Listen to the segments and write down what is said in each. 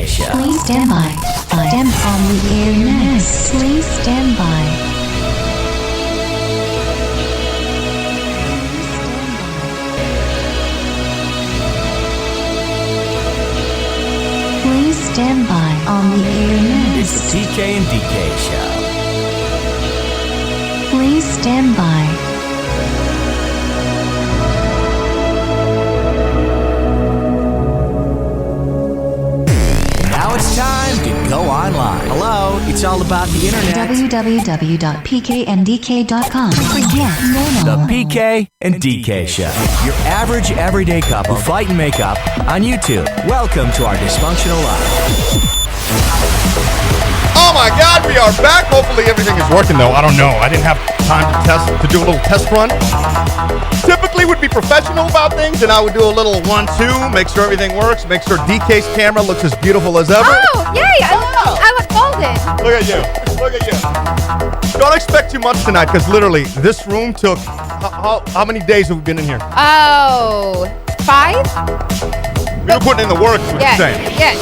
DK Show. Please stand by. I am on the air next. Please stand by. Please stand by on the air next. It's the TK and DK Show. Please stand by. Now it's time to go online. Hello, it's all about the internet. www.pkndk.com. Forget The normal. PK and DK Show. Your average everyday couple who fight and make up on YouTube. Welcome to our dysfunctional life. Oh my God, we are back. Hopefully everything is working though. I don't know. I didn't have time to do a little test run. Typically would be professional about things, and I would do a little 1-2, make sure everything works, make sure DK's camera looks as beautiful as ever. Oh, yay! I look golden. Look at you. Look at you. Don't expect too much tonight, because literally this room took, how many days have we been in here? Oh, 5? We were putting in the work, is what you're saying. Yes.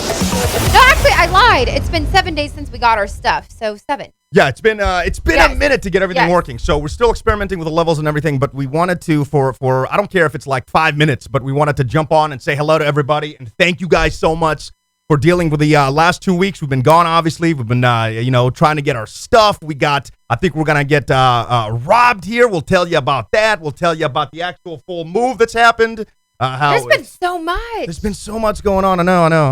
No, actually, I lied. It's been 7 days since we got our stuff, so 7. Yeah, it's been Yes. a minute to get everything Yes. working. So we're still experimenting with the levels and everything, but we wanted to for I don't care if it's like 5 minutes, but we wanted to jump on and say hello to everybody and thank you guys so much for dealing with the last 2 weeks. We've been gone, obviously. We've been trying to get our stuff. I think we're gonna get robbed here. We'll tell you about that. We'll tell you about the actual full move that's happened. There's been so much. There's been so much going on. I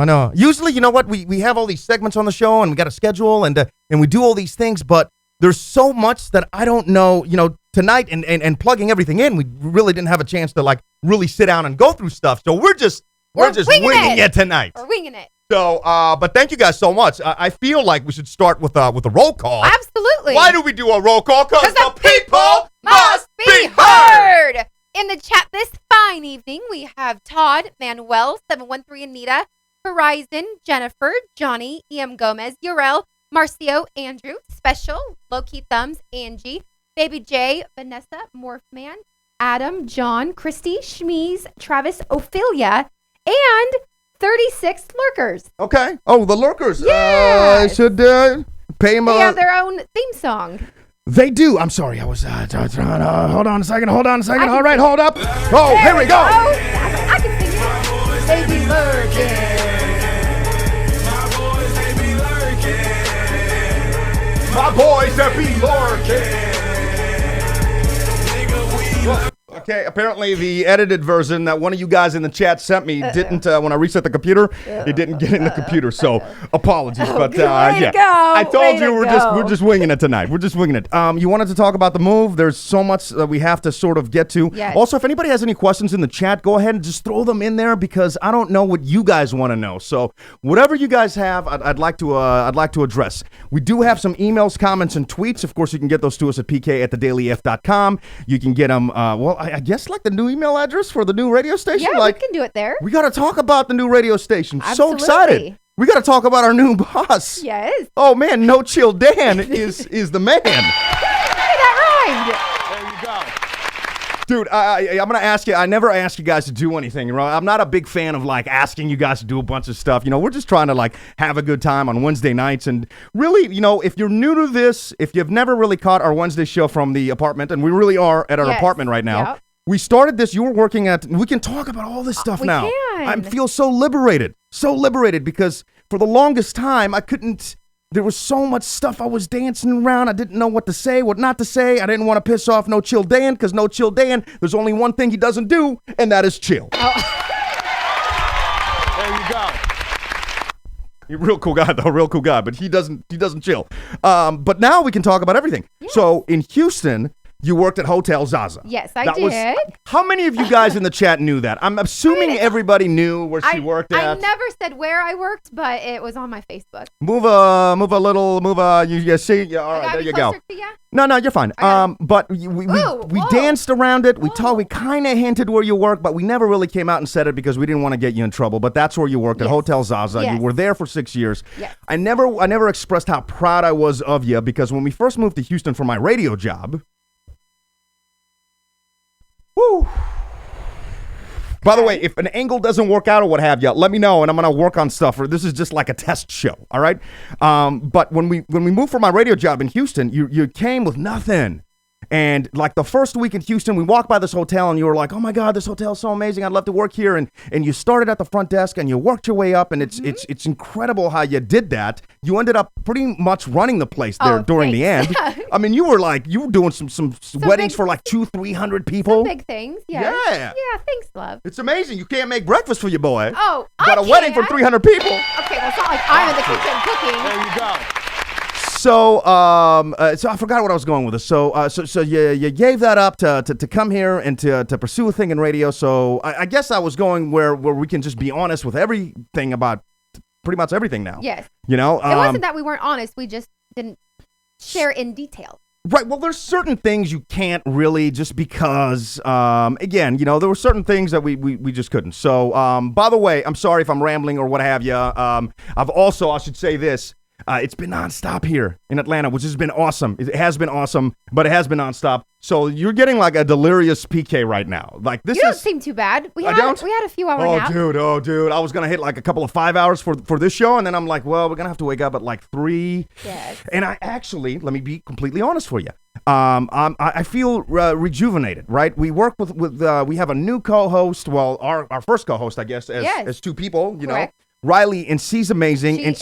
know. Usually, you know what? We have all these segments on the show, and we got a schedule, and we do all these things, but there's so much that I don't know, tonight and plugging everything in, we really didn't have a chance to like really sit down and go through stuff. So we're just winging it tonight. We're winging it. So, but thank you guys so much. I feel like we should start with a roll call. Absolutely. Why do we do a roll call? Because the people must be heard. heard. In the chat this fine evening, we have Todd, Manuel, 713 Anita, Horizon, Jennifer, Johnny, E.M. Gomez, Urel, Marcio, Andrew, Special, Low-Key Thumbs, Angie, Baby J, Vanessa, Morphman, Adam, John, Christy, Shmeez, Travis, Ophelia, and 36 lurkers. Okay. Oh, the lurkers. Yes. I should pay them. They have their own theme song. They do. I'm sorry. I was trying to hold on a second. All can right, hold up. Oh, There here we go. I can sing it. Baby Virgin. My boys that be lurking. Okay, apparently the edited version that one of you guys in the chat sent me didn't, when I reset the computer, it didn't get in the computer, so apologies. But way to go. I told Way you to we're go. just winging it tonight. We're just winging it. You wanted to talk about the move. There's so much that we have to sort of get to. Yes. Also, if anybody has any questions in the chat, go ahead and just throw them in there because I don't know what you guys want to know. So whatever you guys have, I'd like to address. We do have some emails, comments, and tweets. Of course, you can get those to us at pk@thedailyf.com. You can get them, I guess like the new email address for the new radio station. Yeah, like, we can do it there. we got to talk about the new radio station. So Absolutely. excited. We got to talk about our new boss. Yes. Oh, man, No Chill Dan is the man. Hey, that rhymed. There you go. Dude, I'm going to ask you, I never ask you guys to do anything, right? I'm not a big fan of like asking you guys to do a bunch of stuff. We're just trying to like have a good time on Wednesday nights. And really, if you're new to this, if you've never really caught our Wednesday show from the apartment, and we really are at our Yes. apartment right now. Yep. We started this, you were working at, we can talk about all this stuff We now. can. I feel so liberated because for the longest time, there was so much stuff I was dancing around. I didn't know what to say, what not to say. I didn't want to piss off No Chill Dan because No Chill Dan, there's only one thing he doesn't do, and that is chill. There you go. You're a real cool guy, but he doesn't chill. But now we can talk about everything. Yes. So in Houston, you worked at Hotel Zaza. Yes, I did. How many of you guys in the chat knew that? I'm assuming everybody knew where she worked I at. never said where I worked, but it was on my Facebook. Move a little, you see? Yeah, all right, there you go. To you? No, you're fine. But we whoa. danced around it. We Whoa. we kind of hinted where you work, but we never really came out and said it because we didn't want to get you in trouble. But that's where you worked at Yes. Hotel Zaza. Yes. You were there for 6 years. Yes. I never expressed how proud I was of you because when we first moved to Houston for my radio job, woo. By the way, if an angle doesn't work out or what have you, let me know, and I'm gonna work on stuff. Or this is just like a test show, all right? But when we moved for my radio job in Houston, you came with nothing. And like the first week in Houston, we walked by this hotel and you were like, oh my God, this hotel is so amazing. I'd love to work here. And you started at the front desk and you worked your way up. And it's incredible how you did that. You ended up pretty much running the place there during the end. I mean, you were doing some weddings for like 200-300 people. Some big things. Yes. Yeah. Yeah. Thanks, love. It's amazing. You can't make breakfast for your boy. Oh, But a wedding for 300 people. Okay, well, it's not like I'm in the kitchen cooking. There you go. So I forgot what I was going with this. So you gave that up to come here and to pursue a thing in radio. So I guess I was going where we can just be honest with everything about pretty much everything now. Yes. You know, it wasn't that we weren't honest. We just didn't share in detail. Right. Well, there's certain things you can't really just because, again, you know, there were certain things that we just couldn't. So, by the way, I'm sorry if I'm rambling or what have you. I've also, I should say this. It's been nonstop here in Atlanta, which has been awesome. It has been awesome, but it has been nonstop. So you're getting like a delirious PK right now. Like this You don't seem too bad. We had a few hour nap. Oh, dude. I was gonna hit like a couple of 5 hours for this show, and then I'm like, well, we're gonna have to wake up at like 3. Yes. And I actually, let me be completely honest for you. I feel rejuvenated. Right? We work with we have a new co-host. Well, our first co-host, I guess, as two people. You Correct. know. Riley, and she's amazing,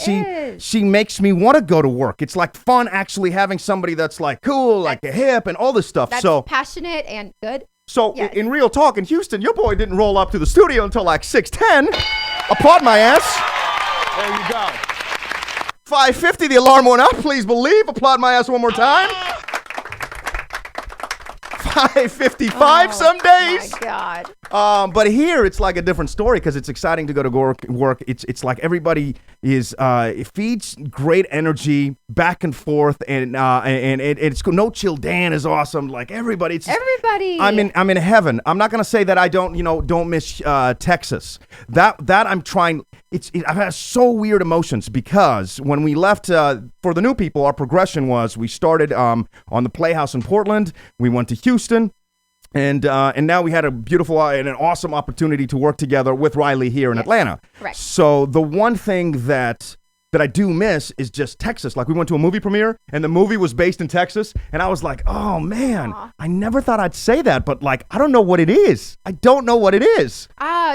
she makes me want to go to work. It's like fun actually having somebody that's like cool, like a hip, and all this stuff. That's so passionate and good. So yes. in real talk, in Houston, your boy didn't roll up to the studio until like 6:10. Applaud my ass. There you go. 5:50, the alarm went up. Please believe. Applaud my ass one more time. 5:55 some days. Oh my God. But here it's like a different story because it's exciting to go to work. It's like everybody is it feeds great energy back and forth, and it's cool. No Chill Dan is awesome. Like everybody. Everybody. I'm in heaven. I'm not gonna say that I don't miss Texas. That I'm trying. I've had so weird emotions because when we left for the new people, our progression was we started on the Playhouse in Portland. We went to Houston. And now we had a beautiful and an awesome opportunity to work together with Riley here in Atlanta. Correct. So the one thing that I do miss is just Texas. Like we went to a movie premiere and the movie was based in Texas. And I was like, oh man, I never thought I'd say that. But like, I don't know what it is. I don't know what it is.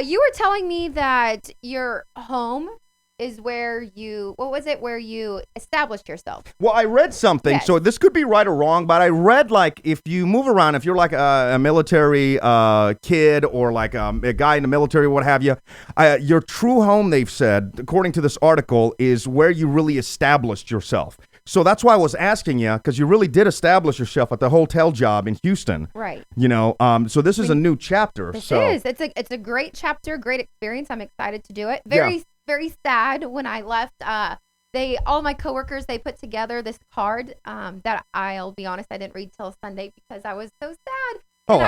You were telling me that your home is where you established yourself. Well, I read something, so this could be right or wrong, but I read like if you move around, if you're like a military kid or like a guy in the military or what have you, your true home, they've said, according to this article, is where you really established yourself. So that's why I was asking you, because you really did establish yourself at the hotel job in Houston. Right. You know, so this is a new chapter. This is. It's a great chapter, great experience. I'm excited to do it. Very sad when I left. All my coworkers, they put together this card that I'll be honest, I didn't read till Sunday because I was so sad. And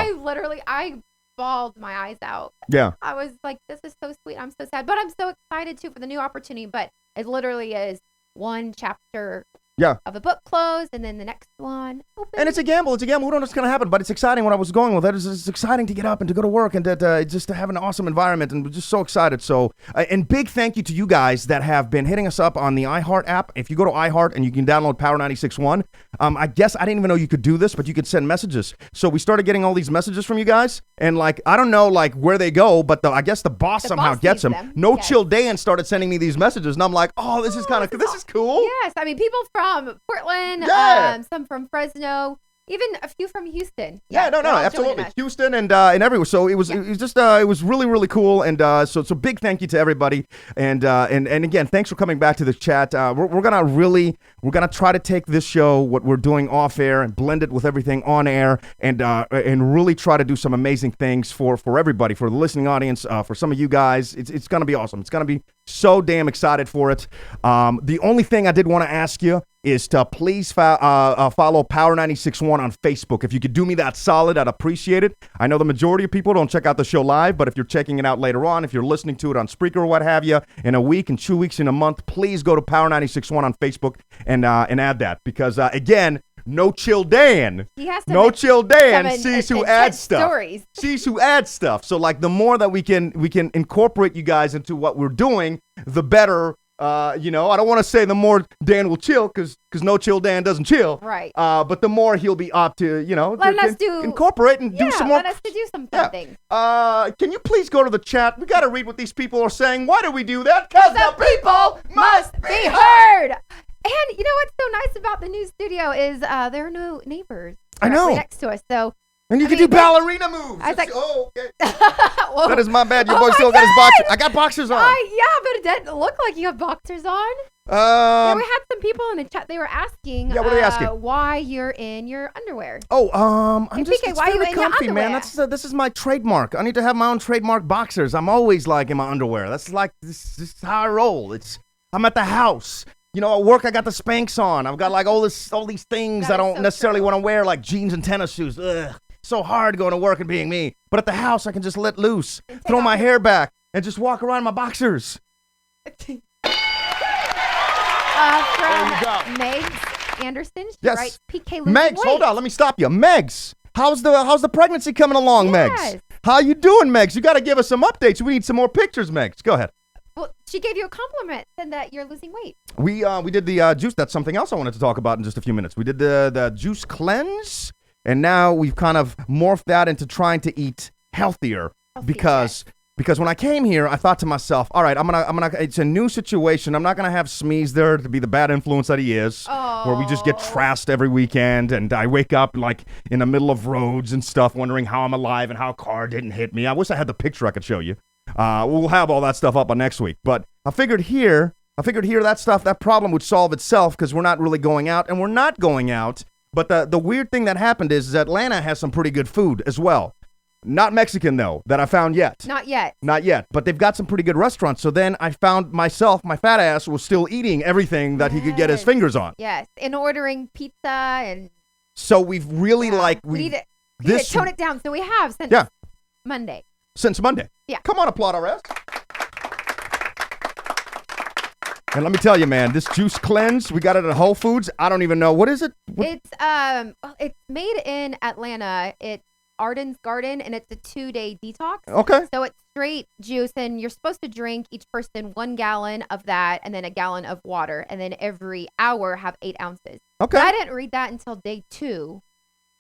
I bawled my eyes out. Yeah. I was like, this is so sweet. I'm so sad. But I'm so excited too for the new opportunity. But it literally is one chapter of a book closed and then the next one open. And it's a gamble. We don't know what's going to happen, but it's exciting. What I was going with that is it's exciting to get up and to go to work and just to have an awesome environment, and we're just so excited. So, and big thank you to you guys that have been hitting us up on the iHeart app. If you go to iHeart and you can download Power 96.1, I guess I didn't even know you could do this, but you could send messages. So we started getting all these messages from you guys, and like I don't know like where they go, but I guess the boss somehow gets them. No Chill Dan started sending me these messages, and I'm like, oh, this is cool. Yes, I mean people from Portland, some from Fresno, even a few from Houston. No, absolutely, Houston and everywhere. So it was really really cool, and so big thank you to everybody, and again, thanks for coming back to the chat. We're gonna try to take this show, what we're doing off air, and blend it with everything on air, and really try to do some amazing things for everybody, for the listening audience, for some of you guys. It's gonna be awesome. It's gonna be so damn excited for it. The only thing I did want to ask you is to please follow Power 96.1 on Facebook. If you could do me that solid, I'd appreciate it. I know the majority of people don't check out the show live, but if you're checking it out later on, if you're listening to it on Spreaker or what have you, in a week, in 2 weeks, in a month, please go to Power 96.1 on Facebook and add that. Because, again, No Chill Dan. He has to No make Chill Dan some sees who intense adds stuff. stories. Sees who adds stuff. So like the more that we can incorporate you guys into what we're doing, the better. I don't want to say the more Dan will chill because No Chill Dan doesn't chill. Right. But the more he'll be up to, Let us incorporate and do some more. Let us to do some fun things. Can you please go to the chat? We got to read what these people are saying. Why do we do that? Because the people must be heard. And you know what's so nice about the new studio is there are no neighbors I know. directly next to us. So And you can do ballerina moves. I was like, okay. Whoa. That is my bad. Your Oh boy my still got his God. boxers. I got boxers on. Yeah, but it didn't look like you have boxers on. Yeah, we had some people in the chat. They were asking, Yeah, what are they asking? why you're in your underwear. I'm Hey, just PK, it's why are you very in your comfy, man. underwear? This is my trademark. I need to have my own trademark boxers. I'm always like in my underwear. That's like this is how I roll. I'm at the house. At work I got the Spanx on. I've got like all these things That I is don't so necessarily true. want to wear, like jeans and tennis shoes. Ugh. So hard going to work and being me. But at the house I can just let loose, throw my hair back, and just walk around in my boxers. From Megs Anderson, she Yes. writes, PK losing Megs, weight. hold on, let me stop you. Megs, how's the pregnancy coming along, Yes. Megs? How you doing, Megs? You got to give us some updates. We need some more pictures, Megs. Go ahead. Well, she gave you a compliment, said that you're losing weight. We did the juice. That's something else I wanted to talk about in just a few minutes. We did the juice cleanse, and now we've kind of morphed that into trying to eat healthier because when I came here, I thought to myself, all right, I'm gonna. It's a new situation. I'm not gonna have Smeeze there to be the bad influence that he is, where we just get trashed every weekend, and I wake up like in the middle of roads and stuff, wondering how I'm alive and how a car didn't hit me. I wish I had the picture I could show you. We'll have all that stuff up on next week. But I figured here that problem would solve itself because we're not really going out, and we're not going out. But the weird thing that happened is Atlanta has some pretty good food as well. Not Mexican, though, that I found yet. Not yet. Not yet, but they've got some pretty good restaurants. So then I found myself, my fat ass was still eating everything that he could get his Yes. fingers on. Yes, in ordering pizza and So we've really we need to tone it down. So we have since Monday. Since Monday. Yeah. Come on, applaud our ass. And let me tell you, man, this juice cleanse, we got it at Whole Foods. I don't even know. What is it? It's made in Atlanta. It's Arden's Garden, and it's a 2-day detox. Okay. So it's straight juice, and you're supposed to drink each person 1 gallon of that, and then a gallon of water, and then every hour have 8 ounces. Okay. But I didn't read that until day 2.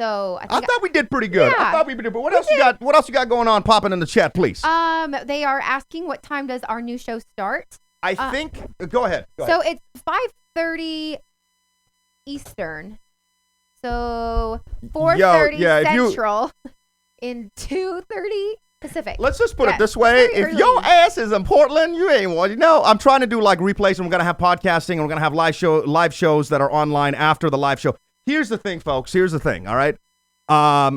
So I thought we did pretty good. Yeah. I thought we did. But what else you got? What else you got going on? Popping in the chat, please. They are asking what time does our new show start? I think. Go ahead. So it's 5:30 Eastern. So 4:30 Central in 2:30 Pacific. Let's just put it this it's way. very If early. your ass is in Portland, you ain't one. I'm trying to do like replays, and we're gonna have podcasting, and we're gonna have live shows that are online after the live show. Here's the thing, folks. Here's the thing. All right.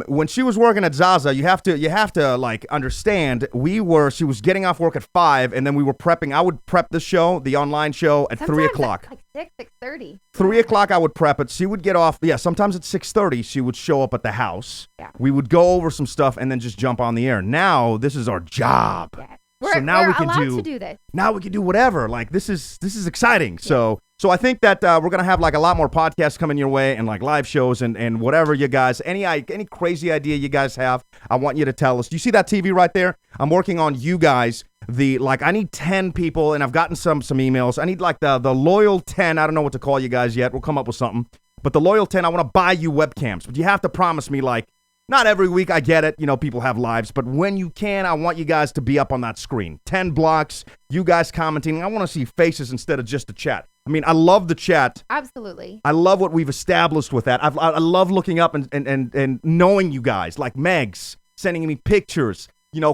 When she was working at Zaza, you have to like understand. She was getting off work at 5, and then we were prepping. I would prep the show, the online show, at 3 Sometimes o'clock. it's like 6:30. 3 o'clock, I would prep it. She would get off. Yeah, sometimes at 6:30, she would show up at the house. Yeah. We would go over some stuff and then just jump on the air. Now this is our job. Yeah. So now we're we can allowed to do this. Now we can do whatever. Like this is exciting. So I think that we're gonna have like a lot more podcasts coming your way and like live shows and whatever you guys any crazy idea you guys have. I want you to tell us. Do you see that TV right there? I'm working on you guys. I need 10 people, and I've gotten some emails. I need like the loyal 10. I don't know what to call you guys yet. We'll come up with something. But the loyal 10, I want to buy you webcams, but you have to promise me like. Not every week, I get it. People have lives. But when you can, I want you guys to be up on that screen. 10 blocks, you guys commenting. I want to see faces instead of just a chat. I mean, I love the chat. Absolutely. I love what we've established with that. I love looking up and knowing you guys. Like Megs sending me pictures.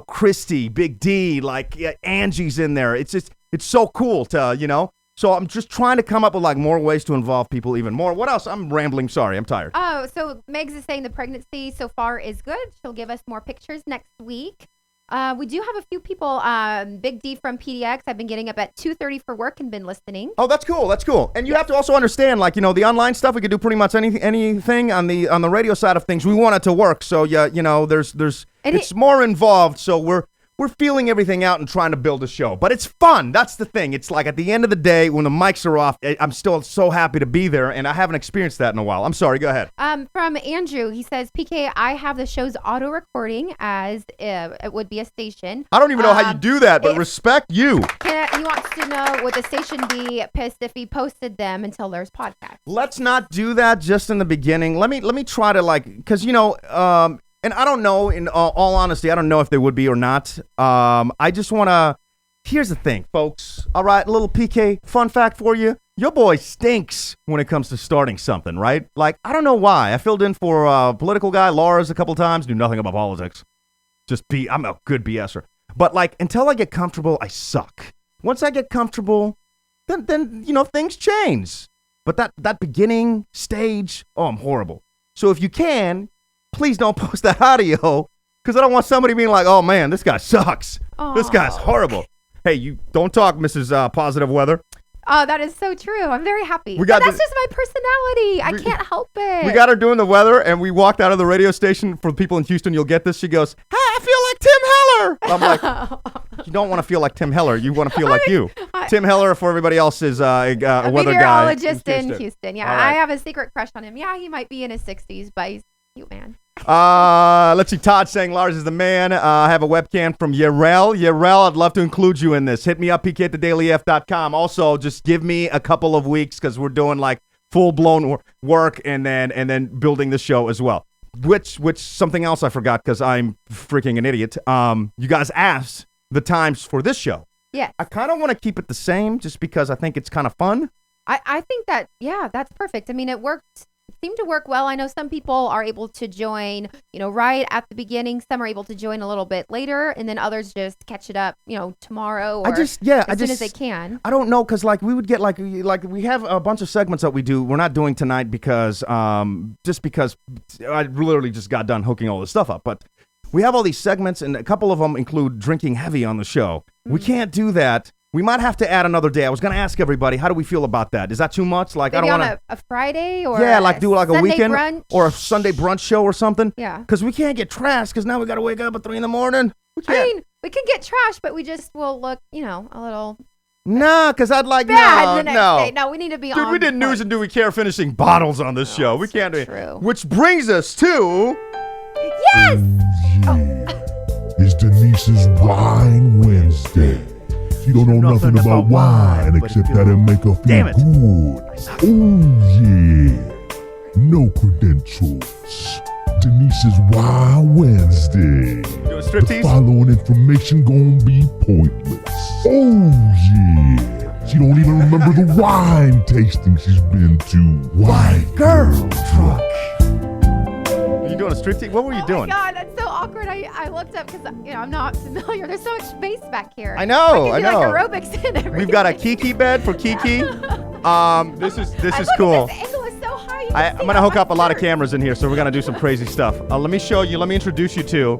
Christy, Big D, like Angie's in there. It's so cool to, So I'm just trying to come up with like more ways to involve people even more. What else? I'm rambling. Sorry, I'm tired. Oh, so Megs is saying the pregnancy so far is good. She'll give us more pictures next week. We do have a few people. Big D from PDX. I've been getting up at 2:30 for work and been listening. Oh, that's cool. That's cool. And you have to also understand, like, the online stuff, we could do pretty much anything on the radio side of things. We want it to work. So, yeah, there's it's more involved. So we're we're feeling everything out and trying to build a show. But it's fun. That's the thing. It's like at the end of the day, when the mics are off, I'm still so happy to be there, and I haven't experienced that in a while. I'm sorry. Go ahead. From Andrew, he says, PK, I have the show's auto recording as it would be a station. I don't even know how you do that, but respect you. He wants to know, would the station be pissed if he posted them until there's podcast? Let's not do that just in the beginning. Let me try to because and I don't know, in all honesty, I don't know if they would be or not. I just want to, here's the thing, folks. All right, a little PK fun fact for you. Your boy stinks when it comes to starting something, right? Like, I don't know why. I filled in for a political guy, Lars, a couple times, knew nothing about politics. I'm a good BSer. But until I get comfortable, I suck. Once I get comfortable, then things change. But that beginning stage, I'm horrible. So if you can, please don't post that audio, because I don't want somebody being like, oh man, this guy sucks. Aww. This guy's horrible. Hey, you don't talk, Mrs. Positive Weather. Oh, that is so true. I'm very happy. That's just my personality. I can't help it. We got her doing the weather, and we walked out of the radio station. For people in Houston, you'll get this. She goes, hey, I feel like Tim Heller. I'm like, you don't want to feel like Tim Heller. You want to feel like you. Tim Heller, for everybody else, is a weather guy. A meteorologist in Houston. Yeah, right. I have a secret crush on him. Yeah, he might be in his 60s, but he's a cute man. Let's see. Todd saying Lars is the man. I have a webcam from Yarel. Yarel, I'd love to include you in this. Hit me up, pk@thedailyf.com. Also, just give me a couple of weeks, because we're doing full-blown work and then building the show as well. Which something else I forgot, because I'm freaking an idiot. You guys asked the times for this show. Yeah. I kind of want to keep it the same, just because I think it's kind of fun. I think that, that's perfect. I mean, it seemed to work well. I know some people are able to join, right at the beginning. Some are able to join a little bit later, and then others just catch it up, tomorrow or as soon as they can. I don't know, because we would get we have a bunch of segments that we do. We're not doing tonight because I literally just got done hooking all this stuff up. But we have all these segments, and a couple of them include drinking heavy on the show. We can't do that. We might have to add another day. I was going to ask everybody, how do we feel about that? Is that too much? Maybe I don't want a Friday or do a weekend brunch? Or a Sunday brunch show or something. Yeah. Because we can't get trashed, because now we got to wake up at 3 a.m. We can get trashed, but we just will look, a little. Nah, because I'd bad the next day. No, we need to be on. Dude, we did news and do we care finishing bottles on this show. We can't do it. Which brings us to. Yes. It's Denise's Wine Wednesday. She don't know nothing about wine except that it make her feel good. Oh yeah. No credentials. Denise's Wine Wednesday. Do a striptease? The following information gonna be pointless. Oh yeah. She don't even remember the wine tasting she's been to. White girl truck. Are you doing a striptease? What were you doing? Oh my God, that's so awkward. I looked up because I'm not familiar. There's so much space back here. I know. I know. Aerobics and everything. We've got a Kiki bed for Kiki. This is cool. This angle is so high. I'm gonna hook up a lot of cameras in here, so we're gonna do some crazy stuff. Let me show you. Let me introduce you to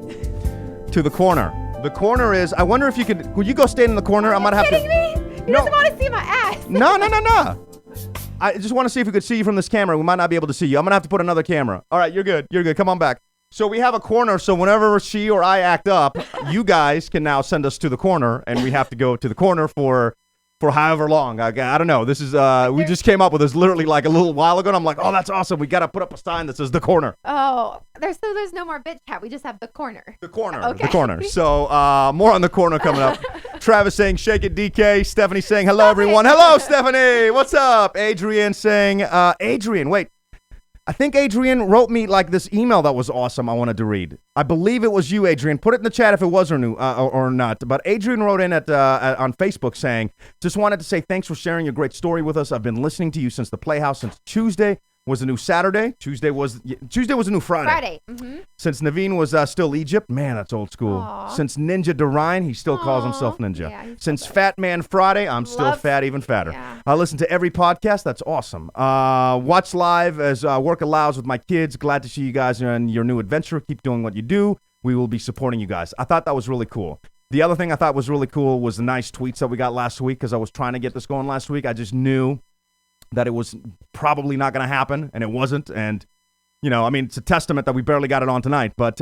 the corner. The corner is. I wonder if you could. Would you go stand in the corner? I'm gonna have to. Are you kidding me? You just want to see my ass. No. I just want to see if we could see you from this camera. We might not be able to see you. I'm gonna have to put another camera. All right, you're good. Come on back. So we have a corner, so whenever she or I act up, you guys can now send us to the corner, and we have to go to the corner for however long. I don't know. This is, we just came up with this literally a little while ago, and I'm like, oh, that's awesome. We got to put up a sign that says the corner. Oh, there's no more bitch chat. We just have the corner. The corner. Okay. The corner. So more on the corner coming up. Travis saying, shake it, DK. Stephanie saying, hello, everyone. Hello, Stephanie. What's up? Adrian saying, Adrian, wait. I think Adrian wrote me this email that was awesome I wanted to read. I believe it was you, Adrian. Put it in the chat if it was or not. But Adrian wrote in on Facebook saying, just wanted to say thanks for sharing your great story with us. I've been listening to you since the Playhouse, since Tuesday was a new Saturday. Tuesday was a new Friday. Mm-hmm. Since Naveen was still Egypt. Man, that's old school. Aww. Since Ninja Derine, he still calls himself Ninja. Yeah, since Fat Man Friday, I'm still fat, even fatter. Yeah. I listen to every podcast. That's awesome. Watch live as work allows with my kids. Glad to see you guys in your new adventure. Keep doing what you do. We will be supporting you guys. I thought that was really cool. The other thing I thought was really cool was the nice tweets that we got last week, because I was trying to get this going last week. I just knew that it was probably not going to happen, and it wasn't. And, it's a testament that we barely got it on tonight. But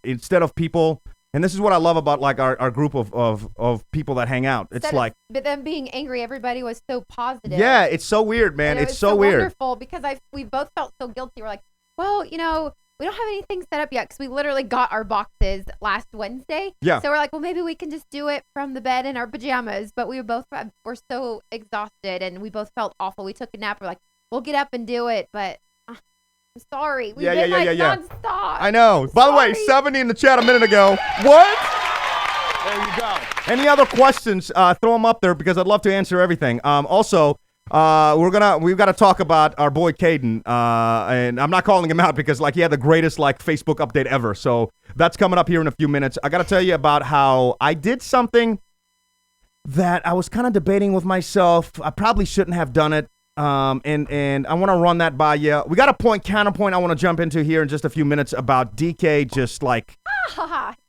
instead of people, And this is what I love about like our group of people that hang out. It's like, but them being angry, everybody was so positive. yeah, it's so weird, man. And It's was so weird. Wonderful because we both felt so guilty. We're like, well, we don't have anything set up yet because we literally got our boxes last Wednesday. Yeah. So we're like, well, maybe we can just do it from the bed in our pajamas. But we were so exhausted and we both felt awful. We took a nap. We're like, we'll get up and do it, but. I'm sorry. We've been nonstop. I know. By the way, 70 in the chat a minute ago. What? There you go. Any other questions? Throw them up there because I'd love to answer everything. Also, we've got to talk about our boy Caden. And I'm not calling him out because like he had the greatest like Facebook update ever. So that's coming up here in a few minutes. I got to tell you about how I did something that I was kind of debating with myself. I probably shouldn't have done it. And I want to run that by you. We got a counterpoint I want to jump into here in just a few minutes about DK just like,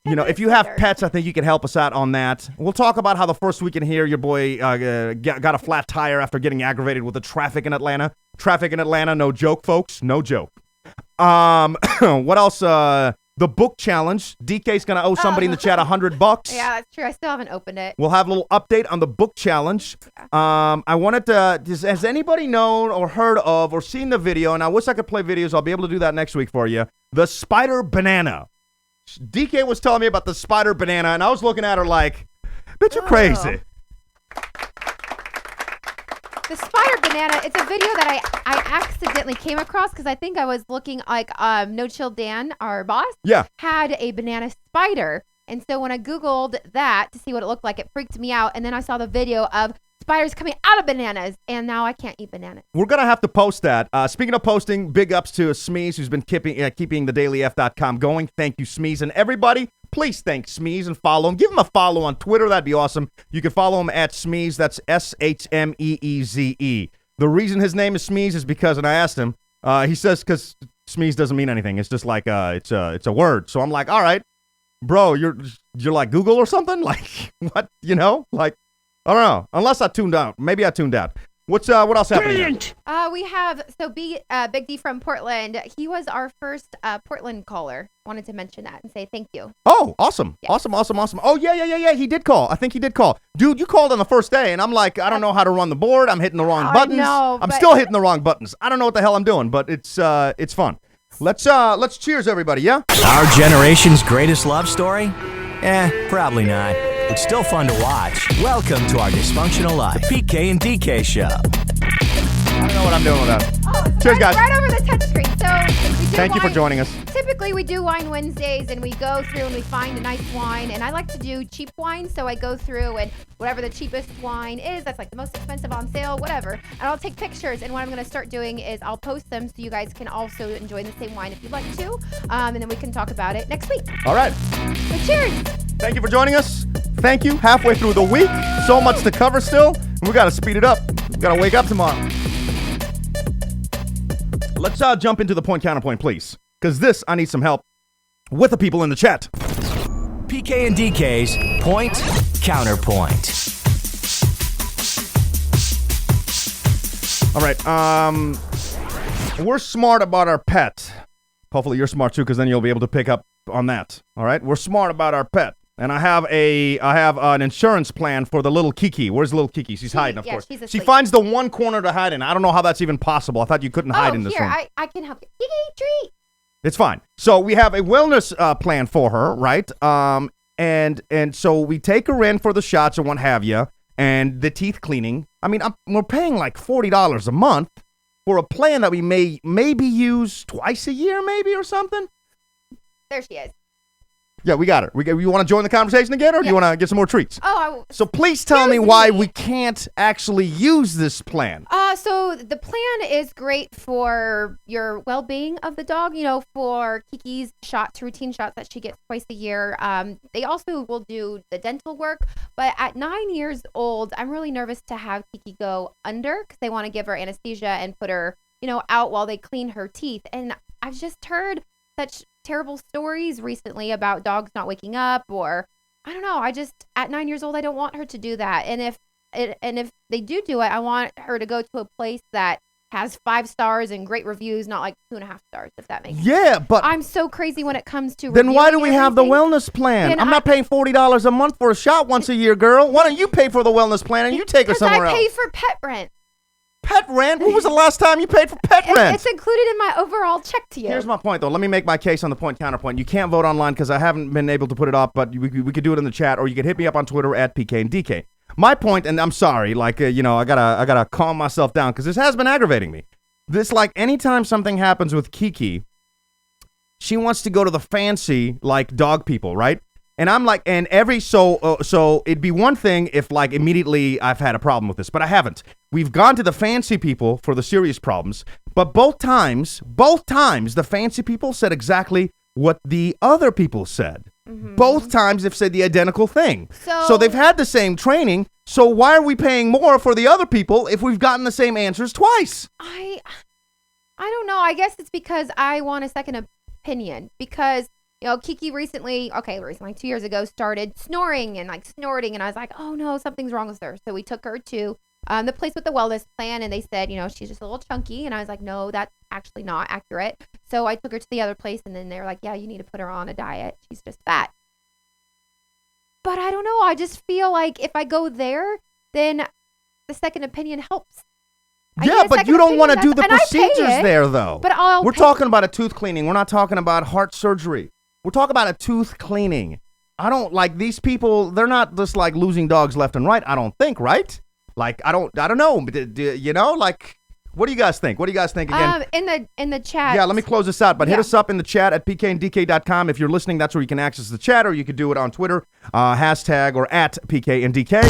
if you have pets, I think you can help us out on that. We'll talk about how the first week in here, your boy got a flat tire after getting aggravated with the traffic in Atlanta. Traffic in Atlanta, no joke, folks. No joke. What else? The book challenge. DK's going to owe somebody in the chat $100. Yeah, that's true. I still haven't opened it. We'll have a little update on the book challenge. I wanted to, has anybody known or heard of or seen the video, and I wish I could play videos. I'll be able to do that next week for you. The spider banana. DK was telling me about the spider banana, and I was looking at her like, bitch, you're crazy. The spider banana, it's a video that I accidentally came across because I think I was looking like No Chill Dan, our boss, had a banana spider. And so when I Googled that to see what it looked like, it freaked me out. And then I saw the video of spiders coming out of bananas, and now I can't eat bananas. We're going to have to post that. Speaking of posting, big ups to Smeeze, who's been keeping thedailyf.com going. Thank you, Smeeze. And everybody, please thank Smeeze and follow him. Give him a follow on Twitter. That'd be awesome. You can follow him at Smeeze. That's SHMEEZE. The reason his name is Smeeze is because, and I asked him, he says because Smeeze doesn't mean anything. It's just like it's a word. So I'm like, all right, bro, you're like Google or something? Like what? Like I don't know. Unless I tuned out. Maybe I tuned out. What else happened? We have Big D from Portland. He was our first Portland caller. Wanted to mention that and say thank you. Oh, awesome. Yeah. Awesome. Oh, yeah. He did call. I think he did call. Dude, you called on the first day, and I'm like, I don't know how to run the board. I'm hitting the wrong buttons. I'm still hitting the wrong buttons. I don't know what the hell I'm doing, but it's fun. Let's cheers, everybody, yeah? Our generation's greatest love story? Probably not. It's still fun to watch. Welcome to our dysfunctional life, the PK and DK show. I don't know what I'm doing with that. Cheers, guys. Right over the touchscreen. So Thank you for joining us. Typically, we do Wine Wednesdays, and we go through and we find a nice wine. And I like to do cheap wine, so I go through and whatever the cheapest wine is, that's like the most expensive on sale, whatever. And I'll take pictures. And what I'm going to start doing is I'll post them so you guys can also enjoy the same wine if you'd like to. And then we can talk about it next week. All right. So cheers. Thank you for joining us. Thank you. Halfway through the week. So much to cover still. We got to speed it up. We got to wake up tomorrow. Let's jump into the counterpoint, please. Because I need some help with the people in the chat. PK and DK's point counterpoint. All right. We're smart about our pet. Hopefully you're smart too, because then you'll be able to pick up on that. All right. We're smart about our pet. And I have an insurance plan for the little Kiki. Where's little Kiki? She's hiding, of course. She's asleep. She finds the one corner to hide in. I don't know how that's even possible. I thought you couldn't hide in this room. I can help you. Kiki, treat. It's fine. So we have a wellness plan for her, right? And so we take her in for the shots and what have you, and the teeth cleaning. I mean, we're paying like $40 a month for a plan that we maybe use twice a year, maybe or something. There she is. Yeah, we got her. You want to join the conversation again, or do you want to get some more treats? So please tell me why we can't actually use this plan. So the plan is great for your well-being of the dog, for Kiki's routine shots that she gets twice a year. They also will do the dental work, but at 9 years old, I'm really nervous to have Kiki go under because they want to give her anesthesia and put her, out while they clean her teeth. And I've just heard such terrible stories recently about dogs not waking up, or I don't know. At 9 years old, I don't want her to do that. And if they do it, I want her to go to a place that has 5 stars and great reviews, not like 2.5 stars, if that makes sense. Yeah, but I'm so crazy when it comes to then why do we reviewing have the everything. wellness plan? Then I'm not paying $40 a month for a shot once a year, girl. Why don't you pay for the wellness plan and you take her Because somewhere I pay else? for pet rent. Pet rent? When was the last time you paid for pet rent? It's included in my overall check to you. Here's my point, though. Let me make my case on the point counterpoint. You can't vote online because I haven't been able to put it up, but we could do it in the chat, or you could hit me up on Twitter at PK and DK. My point, and I'm sorry, like I gotta calm myself down because this has been aggravating me. This, like, anytime something happens with Kiki, she wants to go to the fancy, like, dog people, right? And I'm like, and so it'd be one thing if, like, immediately I've had a problem with this, but I haven't. We've gone to the fancy people for the serious problems, but both times, the fancy people said exactly what the other people said. Both times they've said the identical thing. So they've had the same training, so why are we paying more for the other people if we've gotten the same answers twice? I don't know. I guess it's because I want a second opinion. Because, Kiki recently, 2 years ago, started snoring and like snorting. And I was like, oh no, something's wrong with her. So we took her to the place with the wellness plan. And they said, she's just a little chunky. And I was like, no, that's actually not accurate. So I took her to the other place. And then they were like, yeah, you need to put her on a diet. She's just fat. But I don't know. I just feel like if I go there, then the second opinion helps. Yeah, but you don't want to do the procedures there, though. But we're talking about a tooth cleaning. We're not talking about heart surgery. We're talking about a tooth cleaning. I don't like these people. They're not just like losing dogs left and right. I don't think, right? Like I don't know. Like what do you guys think? What do you guys think again? In the chat. Yeah, let me close this out. But hit us up in the chat at pkanddk.com. If you're listening, that's where you can access the chat, or you could do it on Twitter, hashtag or at PKandDK.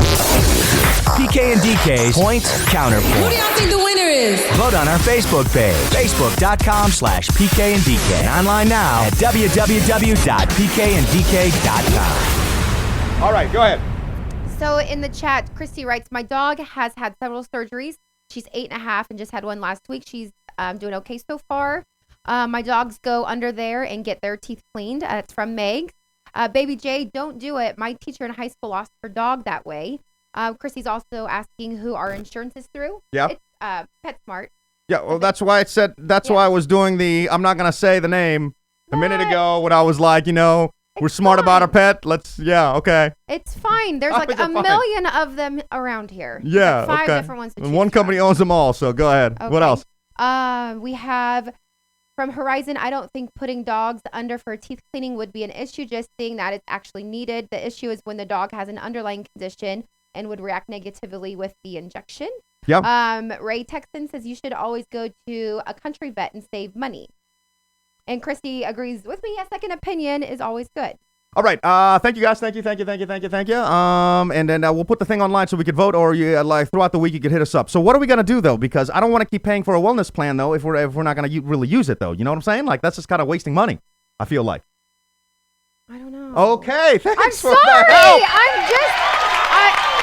PK and DK's Point Counterpoint. Who do y'all think the winner is? Vote on our Facebook page, facebook.com/PKandDK. And online now at www.pkanddk.com. All right, go ahead. So in the chat, Christy writes, my dog has had several surgeries. She's 8.5 and just had one last week. She's doing okay so far. My dogs go under there and get their teeth cleaned. It's from Meg. Baby J, don't do it. My teacher in high school lost her dog that way. Chrissy's also asking who our insurance is through. Yeah. It's PetSmart. Yeah, well, that's why it said, why I was doing I'm not going to say the name a minute ago when I was like, we're smart about our pet. Okay. It's fine. There's like a million of them around here. Yeah, like 5 okay. different ones to choose And one company from. owns them all, so go ahead. Okay. What else? We have from Horizon, I don't think putting dogs under for teeth cleaning would be an issue, just seeing that it's actually needed. The issue is when the dog has an underlying condition and would react negatively with the injection. Yeah. Ray Texan says you should always go to a country vet and save money. And Christy agrees with me. A second opinion is always good. All right. Thank you, guys. Thank you. And then we'll put the thing online so we could vote, or you like throughout the week you could hit us up. So what are we gonna do though? Because I don't want to keep paying for a wellness plan though if we're not gonna really use it though. You know what I'm saying? Like that's just kind of wasting money. I feel like. I don't know. Okay. Thanks I'm for sorry. the help.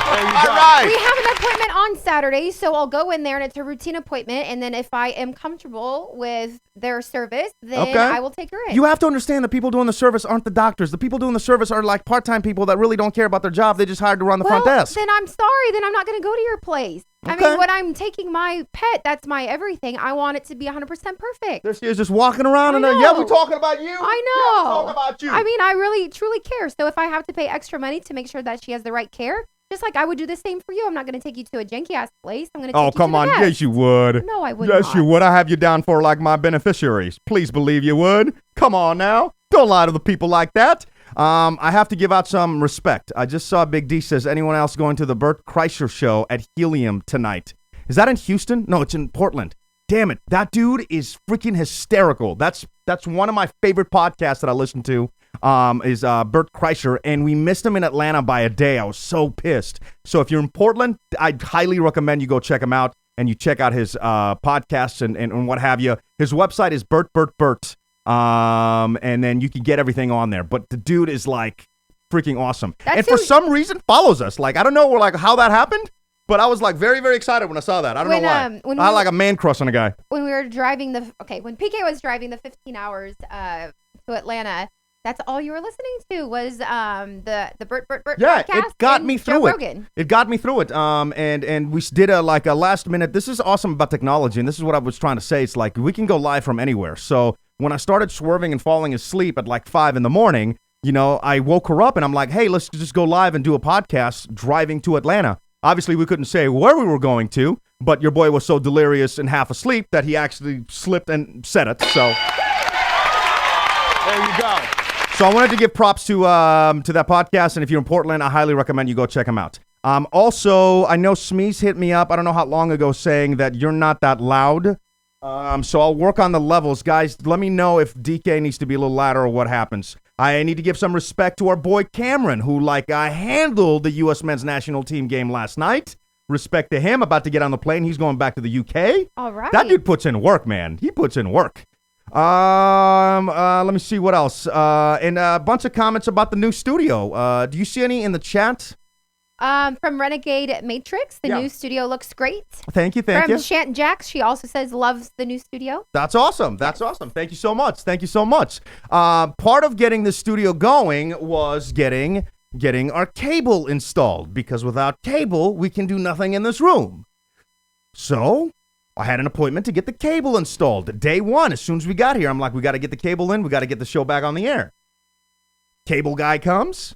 All right. We have an appointment on Saturday, so I'll go in there, and it's a routine appointment. And then if I am comfortable with their service, then I will take her in. You have to understand the people doing the service aren't the doctors. The people doing the service are like part-time people that really don't care about their job. They just hired to run the front desk. Then I'm sorry. Then I'm not going to go to your place. I mean, when I'm taking my pet, that's my everything. I want it to be 100% perfect. There she is just walking around and know. we're talking about you. I know. Yeah, we're talking about you. I mean, I really, truly care. So if I have to pay extra money to make sure that she has the right care, just like I would do the same for you. I'm not going to take you to a janky-ass place. I'm going to take you to come on. the vet. Yes, you would. No, I would Yes, not. you would. I have you down for like my beneficiaries. Please believe you would. Come on now. Don't lie to the people like that. I have to give out some respect. I just saw Big D says, anyone else going to the Bert Kreischer show at Helium tonight? Is that in Houston? No, it's in Portland. Damn it. That dude is freaking hysterical. That's one of my favorite podcasts that I listen to. Is Bert Kreischer, and we missed him in Atlanta by a day. I was so pissed. So if you're in Portland, I'd highly recommend you go check him out, and you check out his podcasts and what have you. His website is Bert. And then you can get everything on there. But the dude is like freaking awesome. And for some reason follows us. Like, I don't know how that happened, but I was like very, very excited when I saw that. I don't know why. I had like a man crush on a guy. When we were driving when PK was driving the 15 hours to Atlanta, That's all you were listening to was the Bert Yeah, podcast it got and me Joe through it. Rogan. It got me through it. And we did a last minute. This is awesome about technology, and this is what I was trying to say. It's like we can go live from anywhere. So when I started swerving and falling asleep at like 5 a.m, I woke her up and I'm like, hey, let's just go live and do a podcast driving to Atlanta. Obviously, we couldn't say where we were going to, but your boy was so delirious and half asleep that he actually slipped and said it. So there you go. So I wanted to give props to that podcast, and if you're in Portland, I highly recommend you go check them out. Also, I know Smeeze hit me up, I don't know how long ago, saying that you're not that loud. So I'll work on the levels. Guys, let me know if DK needs to be a little louder or what happens. I need to give some respect to our boy Cameron, who handled the U.S. men's national team game last night. Respect to him. About to get on the plane. He's going back to the U.K. All right. That dude puts in work, man. He puts in work. Let me see what else. And a bunch of comments about the new studio. Do you see any in the chat? From Renegade Matrix, the new studio looks great. Thank you. From Shanton Jax, she also says loves the new studio. That's awesome. Thank you so much. Part of getting the studio going was getting our cable installed, because without cable, we can do nothing in this room. So I had an appointment to get the cable installed. Day one, as soon as we got here, I'm like, we got to get the cable in. We got to get the show back on the air. Cable guy comes.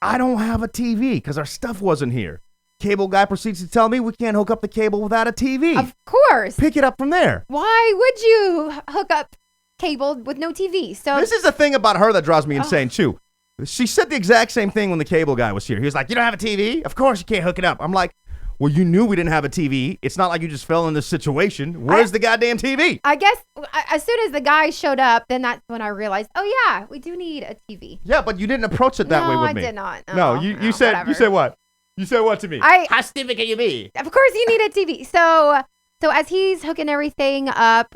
I don't have a TV because our stuff wasn't here. Cable guy proceeds to tell me we can't hook up the cable without a TV. Of course. Pick it up from there. Why would you hook up cable with no TV? So this is the thing about her that drives me insane, too. She said the exact same thing when the cable guy was here. He was like, you don't have a TV? Of course you can't hook it up. I'm like, well, you knew we didn't have a TV. It's not like you just fell in this situation. Where's the goddamn TV? I guess as soon as the guy showed up, then that's when I realized, oh yeah, we do need a TV. Yeah, but you didn't approach it that way with me. No, I did not. No, you said whatever. You said what? You said what to me? How stupid can you be? Of course you need a TV. So as he's hooking everything up,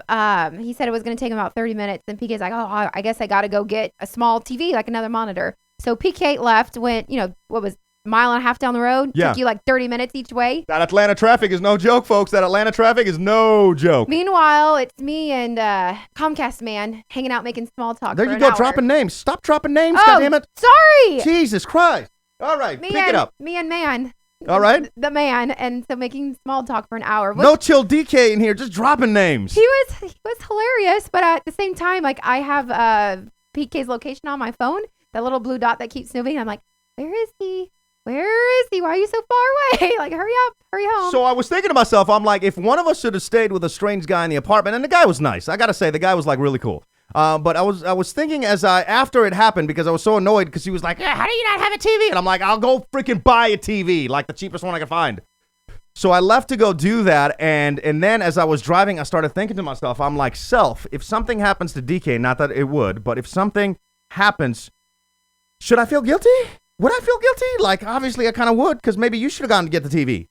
he said it was going to take him about 30 minutes. And PK's like, oh, I guess I got to go get a small TV, like another monitor. So PK left, went, what was mile and a half down the road. Yeah. Took you like 30 minutes each way. That Atlanta traffic is no joke, folks. That Atlanta traffic is no joke. Meanwhile, it's me and Comcast man hanging out making small talk. There for you an go, hour. dropping names. Stop dropping names, Oh, goddammit. sorry. Jesus Christ. All right, pick it up. Me and man. All right. The man, and so making small talk for an hour. No chill DK in here, just dropping names. He was hilarious, but at the same time, like I have PK's location on my phone, that little blue dot that keeps moving. I'm like, where is he? Where is he? Why are you so far away? Like, hurry up, hurry home. So I was thinking to myself, I'm like, if one of us should have stayed with a strange guy in the apartment, and the guy was nice. I gotta say, the guy was like really cool. But I was thinking after it happened, because I was so annoyed, because he was like, yeah, how do you not have a TV? And I'm like, I'll go freaking buy a TV, like the cheapest one I can find. So I left to go do that, and then as I was driving, I started thinking to myself, I'm like, if something happens to DK, not that it would, but if something happens, should I feel guilty? Would I feel guilty? Like, obviously I kind of would, because maybe you should have gone to get the TV.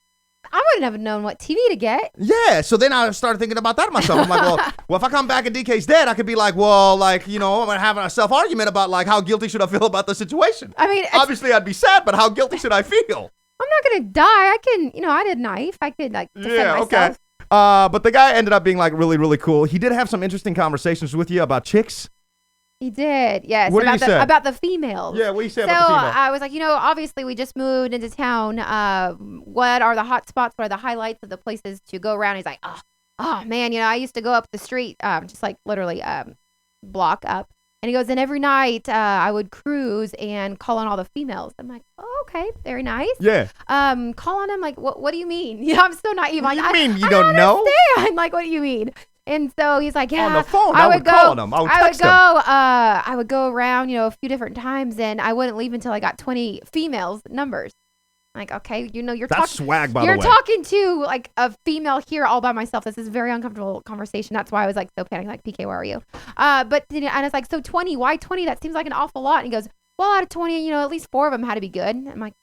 I wouldn't have known what TV to get. Yeah, so then I started thinking about that myself. I'm like, well, if I come back and DK's dead, I could be like, well, like, I'm going to have a self-argument about, like, how guilty should I feel about the situation? I mean, obviously I'd be sad, but how guilty should I feel? I'm not going to die. I can, I did knife. I could, like, defend myself. Okay. But the guy ended up being, like, really, really cool. He did have some interesting conversations with you about chicks. He did, yes. What did he say? About the females. Yeah, what did he say so about the female? I was like, obviously we just moved into town. What are the hot spots? What are the highlights of the places to go around? He's like, oh man, I used to go up the street, just like literally block up. And he goes, and every night I would cruise and call on all the females. I'm like, oh, okay, very nice. Yeah. Call on them, like, what do you mean? I'm so naive. What do like, you mean? You I don't know? understand. Like, what do you mean? And so he's like, yeah. On the phone, I would call them. I would text them. I would go around, a few different times, and I wouldn't leave until I got 20 females numbers. Like, okay, you're talking. That's swag, by the way. You're talking to like a female here all by myself. This is a very uncomfortable conversation. That's why I was like so panicked. Like, PK, where are you? But and I was like, so 20? Why 20? That seems like an awful lot. And he goes, well, out of 20, at least 4 of them had to be good. And I'm like,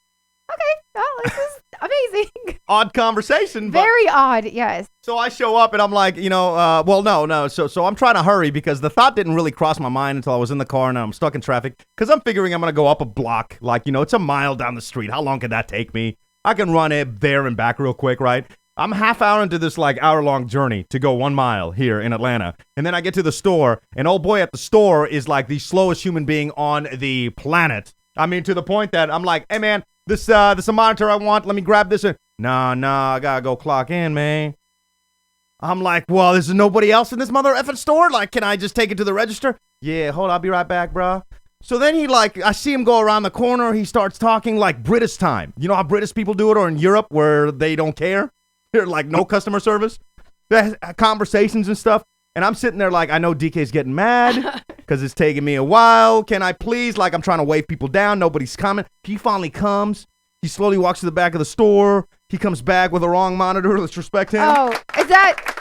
okay, well, this is amazing. Odd conversation. But very odd, yes. So I show up and I'm like, well, no. So I'm trying to hurry because the thought didn't really cross my mind until I was in the car and I'm stuck in traffic because I'm figuring I'm going to go up a block. Like, it's a mile down the street. How long could that take me? I can run it there and back real quick, right? I'm half hour into this like hour-long journey to go 1 mile here in Atlanta. And then I get to the store, and old boy at the store is like the slowest human being on the planet. I mean, to the point that I'm like, hey, man, this a monitor I want. Let me grab this. Nah, I gotta go clock in, man. I'm like, well, there's nobody else in this mother effing store? Like, can I just take it to the register? Yeah, hold on, I'll be right back, bro. So then I see him go around the corner. He starts talking like British time. You know how British people do it, or in Europe where they don't care? They're like no customer service. Conversations and stuff. And I'm sitting there like, I know DK's getting mad because it's taking me a while. Can I please? Like, I'm trying to wave people down. Nobody's coming. He finally comes. He slowly walks to the back of the store. He comes back with a wrong monitor. Let's respect him. Oh, is that...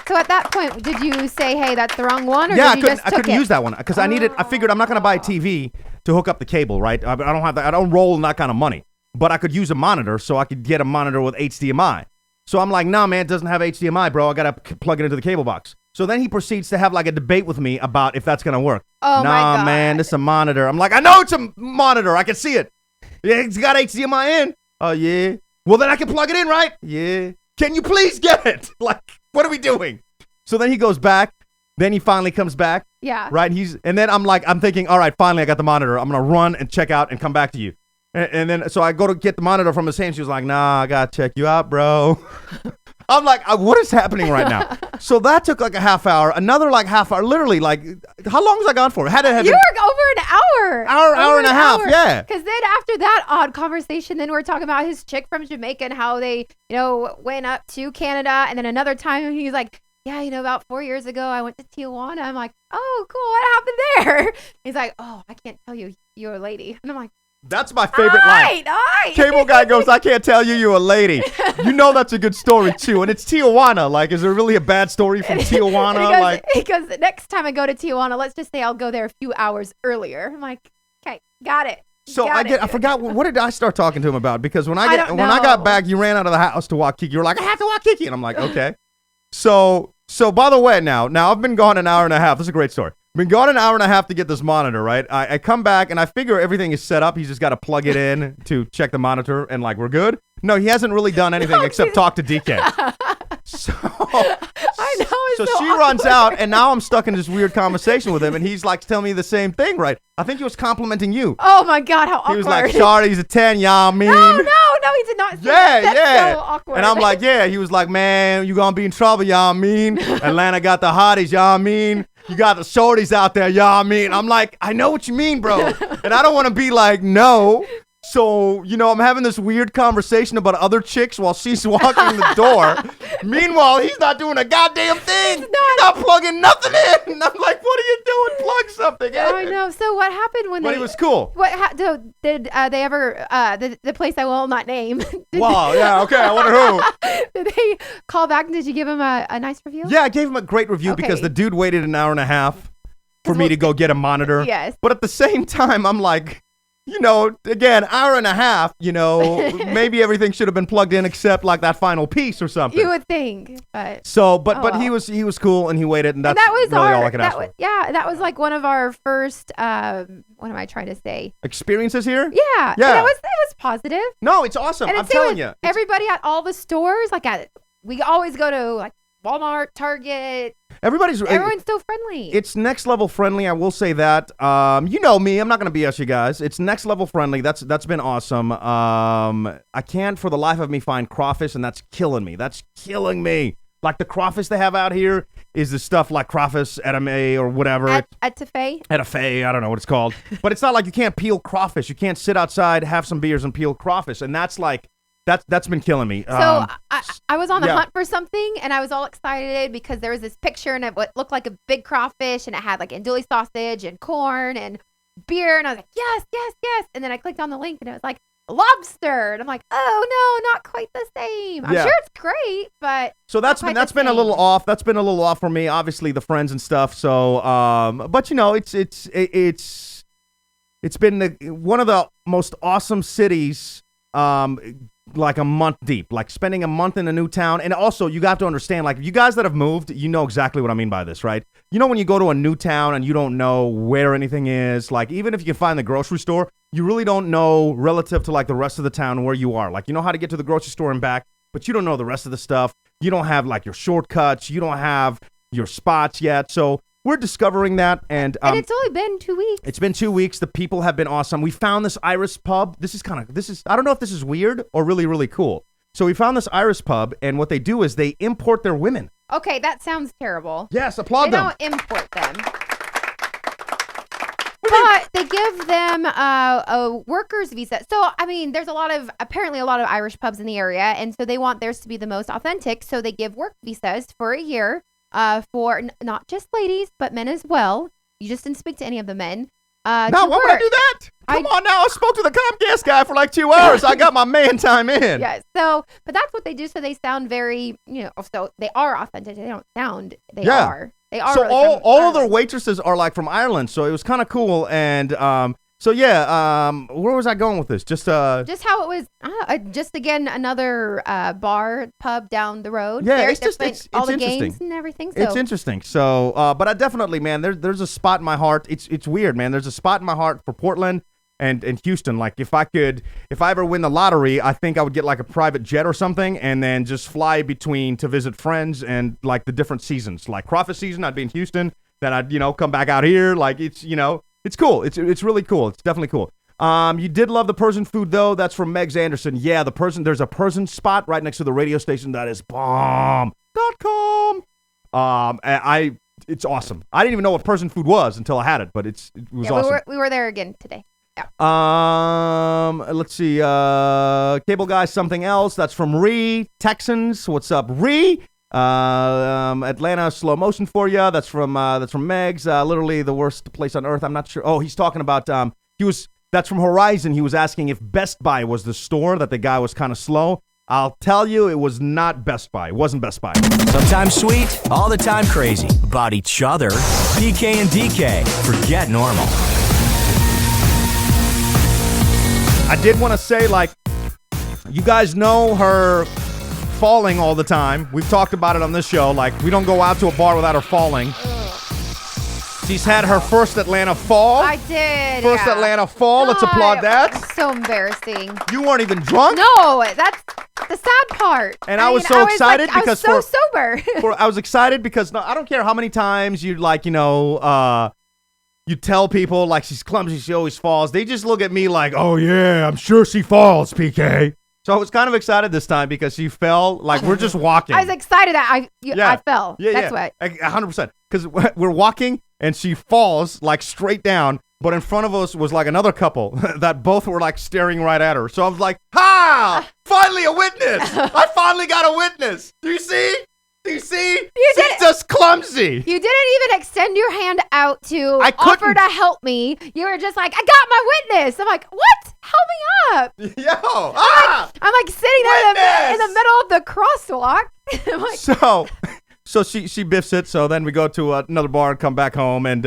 So at that point, did you say, hey, that's the wrong one? Or Yeah, did you I couldn't use that one because I figured I'm not going to buy a TV to hook up the cable, right? I don't have that. I don't roll in that kind of money. But I could use a monitor, so I could get a monitor with HDMI. So I'm like, nah, man, it doesn't have HDMI, bro. I got to plug it into the cable box. So then he proceeds to have like a debate with me about if that's going to work. Oh, my God. Nah, man, this is a monitor. I'm like, I know it's a monitor. I can see it. Yeah, it's got HDMI in. Oh, yeah. Well, then I can plug it in, right? Yeah. Can you please get it? Like, what are we doing? So then he goes back. Then he finally comes back. Yeah. Right? And then I'm thinking, all right, finally I got the monitor. I'm going to run and check out and come back to you. And then, so I go to get the monitor from his hand. She was like, nah, I got to check you out, bro. I'm like, what is happening right now? So that took like a half hour. Another like half hour. Literally, like, how long was I gone for? You were over an hour. Hour and a half, yeah. Because then after that odd conversation, then we're talking about his chick from Jamaica and how they, went up to Canada. And then another time he's like, yeah, about 4 years ago, I went to Tijuana. I'm like, oh, cool. What happened there? He's like, oh, I can't tell you. You're a lady. And I'm like, that's my favorite line. All right. Cable guy goes, I can't tell you you're a lady. You know that's a good story, too. And it's Tijuana. Like, is there really a bad story from Tijuana? Because the next time I go to Tijuana, let's just say I'll go there a few hours earlier. I'm like, okay, got it. So I forgot, what did I start talking to him about? Because when I got back, you ran out of the house to walk Kiki. You were like, I have to walk Kiki. And I'm like, okay. So by the way, now I've been gone an hour and a half. This is a great story. Been gone an hour and a half to get this monitor, right? I come back and I figure everything is set up. He's just got to plug it in to check the monitor and like, we're good. No, he hasn't really done anything except talk to DK. So I know. So she runs out and now I'm stuck in this weird conversation with him and he's like telling me the same thing, right? I think he was complimenting you. Oh my God, how awkward. He was like, sorry, he's a 10, y'all mean. No, he did not say that. That's so awkward. And I'm like, yeah. He was like, man, you gonna be in trouble, y'all mean. Atlanta got the hotties, y'all mean. You got the shorties out there, y'all mean. I'm like, I know what you mean, bro. And I don't want to be like, no. So, I'm having this weird conversation about other chicks while she's walking the door. Meanwhile, he's not doing a goddamn thing. He's not plugging nothing in. And I'm like, what are you doing? Plug something in. I know. So what happened when But he was cool. Did they ever, the place I will not name. Wow, yeah, okay, I wonder who. Did they call back and did you give him a nice review? Yeah, I gave him a great review because the dude waited an hour and a half for me to go get a monitor. Yes. But at the same time, I'm like, again, hour and a half, maybe everything should have been plugged in except like that final piece or something. You would think, but but he was cool and he waited and that's that was really all I could ask for. Yeah, that was like one of our first what am I trying to say? Experiences here? Yeah. Yeah. And it was positive. No, it's awesome. And I'm telling you. Everybody at all the stores, we always go to like Walmart, Target. Everyone's so friendly. It's next level friendly. I will say that. You know me. I'm not gonna BS you guys. It's next level friendly. That's been awesome. I can't for the life of me find crawfish, and that's killing me. That's killing me. Like the crawfish they have out here is the stuff like crawfish edamame or whatever. Etouffee? Etouffee. I don't know what it's called. But it's not like you can't peel crawfish. You can't sit outside, have some beers, and peel crawfish. And that's like. That's been killing me. So I was on the hunt for something, and I was all excited because there was this picture, and it looked like a big crawfish, and it had like andouille sausage and corn and beer, and I was like, yes. And then I clicked on the link, and it was like lobster, and I'm like, oh no, not quite the same. I'm sure it's great, but so that's been a little off. That's been a little off for me. Obviously, the friends and stuff. So, but it's been one of the most awesome cities. Like a month deep, like spending a month in a new town. And also you got to understand, like you guys that have moved, you know exactly what I mean by this, right? When you go to a new town and you don't know where anything is, like even if you can find the grocery store, you really don't know relative to like the rest of the town where you are. Like, you know how to get to the grocery store and back, but you don't know the rest of the stuff. You don't have like your shortcuts. You don't have your spots yet. So we're discovering that. And it's only been 2 weeks. it's been 2 weeks. The people have been awesome. We found this Iris pub. This is I don't know if this is weird or really, really cool. So we found this Iris pub, and what they do is they import their women. Okay, that sounds terrible. Yes, applaud They them. don't import them. But they give them a worker's visa. So, I mean, there's apparently a lot of Irish pubs in the area, and so they want theirs to be the most authentic. So they give work visas for a year for not just ladies, but men as well. You just didn't speak to any of the men. No, why would I do that? Come on now. I spoke to the Comcast guy for like 2 hours. I got my man time in. Yeah, but that's what they do. So they sound very, so they are authentic. They don't sound, they are. They are. So really all from of their Ireland. waitresses are like from Ireland. So it was kind of cool. And where was I going with this? Just how it was. Just again, another bar, pub down the road. Yeah, Very it's just- different. it's all the interesting. games and everything. So It's interesting. So, but I definitely, man, there's a spot in my heart. It's weird, man. There's a spot in my heart for Portland and Houston. Like if I ever win the lottery, I think I would get like a private jet or something and then just fly between to visit friends and like the different seasons. Like crawfish season, I'd be in Houston. Then I'd, come back out here. Like it's cool. It's really cool. It's definitely cool. You did love the Persian food though. That's from Megs Anderson. Yeah, there's a Persian spot right next to the radio station that is bomb.com. It's awesome. I didn't even know what Persian food was until I had it, but it was awesome. we were there again today. Yeah. Let's see. Cable guy, something else. That's from Ree Texans. What's up, Ree? Atlanta slow motion for you. That's from Megs. Literally the worst place on earth. I'm not sure. Oh, he's talking about that's from Horizon. He was asking if Best Buy was the store that the guy was kind of slow. I'll tell you, it was not Best Buy. It wasn't Best Buy. Sometimes sweet, all the time crazy. About each other. PK and DK. Forget normal. I did want to say, like, you guys know her falling all the time. We've talked about it on this show. Like, we don't go out to a bar without her falling. She's had her first Atlanta fall. I did. First Atlanta fall. Let's applaud that. So embarrassing. You weren't even drunk? No, that's the sad part. And I was so excited I was because so sober. I was excited because I don't care how many times you you tell people like she's clumsy, she always falls. They just look at me like, oh yeah, I'm sure she falls, PK. So I was kind of excited this time because she fell. Like we're just walking. I was excited that I fell. Yeah, That's yeah. what. 100%. Because we're walking and she falls like straight down. But in front of us was like another couple that both were like staring right at her. So I was like, ha! Finally a witness! I finally got a witness! Do you see? She's just clumsy. You didn't even extend your hand out to I offer couldn't. to help me. You were just like, I got my witness. I'm like, what? Help me up. Yo! Ah! I'm like sitting there in Witness! the middle of the crosswalk. I'm like, So she biffs it. So then we go to another bar and come back home. And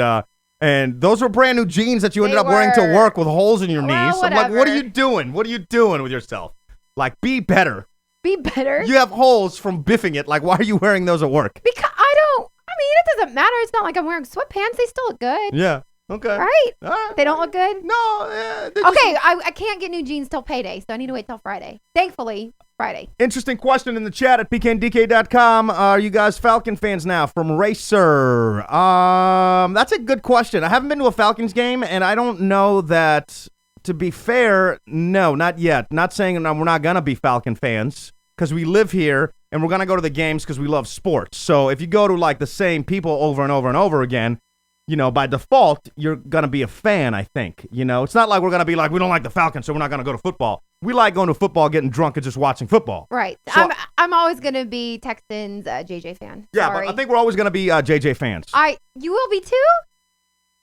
those were brand new jeans that you ended They up wearing to were. work with holes in your Well, knees. I'm like, what are whatever. you doing? What are you doing with yourself? Like, be better. be better. You have holes from biffing it. Like, why are you wearing those at work? Because it doesn't matter. It's not like I'm wearing sweatpants. They still look good. Yeah. Okay. Right? All right. They don't look good? No. They just- Okay, I can't get new jeans till payday, so I need to wait till Friday. Thankfully, Friday. Interesting question in the chat at pkndk.com. Are you guys Falcon fans now? From Racer. That's a good question. I haven't been to a Falcons game, and I don't know that, to be fair, no, not yet. Not saying we're not going to be Falcon fans, because we live here, and we're going to go to the games because we love sports. So if you go to, like, the same people over and over and over again, by default, you're going to be a fan, I think. It's not like we're going to be like, we don't like the Falcons, so we're not going to go to football. We like going to football, getting drunk, and just watching football. Right. So- I'm always going to be Texans JJ fan. Yeah, Sorry. but I think we're always going to be JJ fans. You will be too?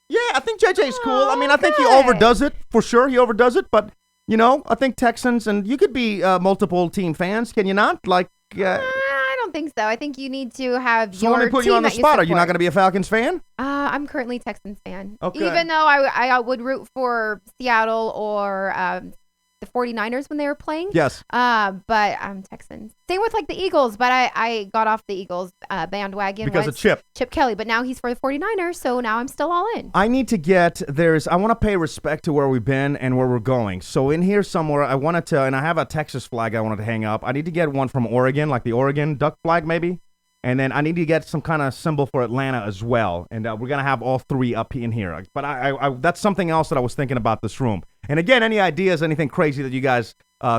Yeah, I think JJ's cool. I mean, I think he good. overdoes it, for sure. He overdoes it, but, I think Texans, and you could be multiple team fans, can you not? Like, I don't think so. I think you need to have so your let me put team you on the that spot. Are you support. not going to be a Falcons fan? I'm currently Texans fan. Okay. Even though I would root for Seattle or the 49ers when they were playing. Yes. But I'm Texans. Same with like the Eagles, but I got off the Eagles bandwagon Because of Chip. Kelly, but now he's for the 49ers, so now I'm still all in. I need to get, I want to pay respect to where we've been and where we're going. So in here somewhere, I wanted to, and I have a Texas flag I wanted to hang up. I need to get one from Oregon, like the Oregon duck flag maybe. And then I need to get some kind of symbol for Atlanta as well. And we're going to have all three up in here. But I that's something else that I was thinking about this room. And again, any ideas, anything crazy that you guys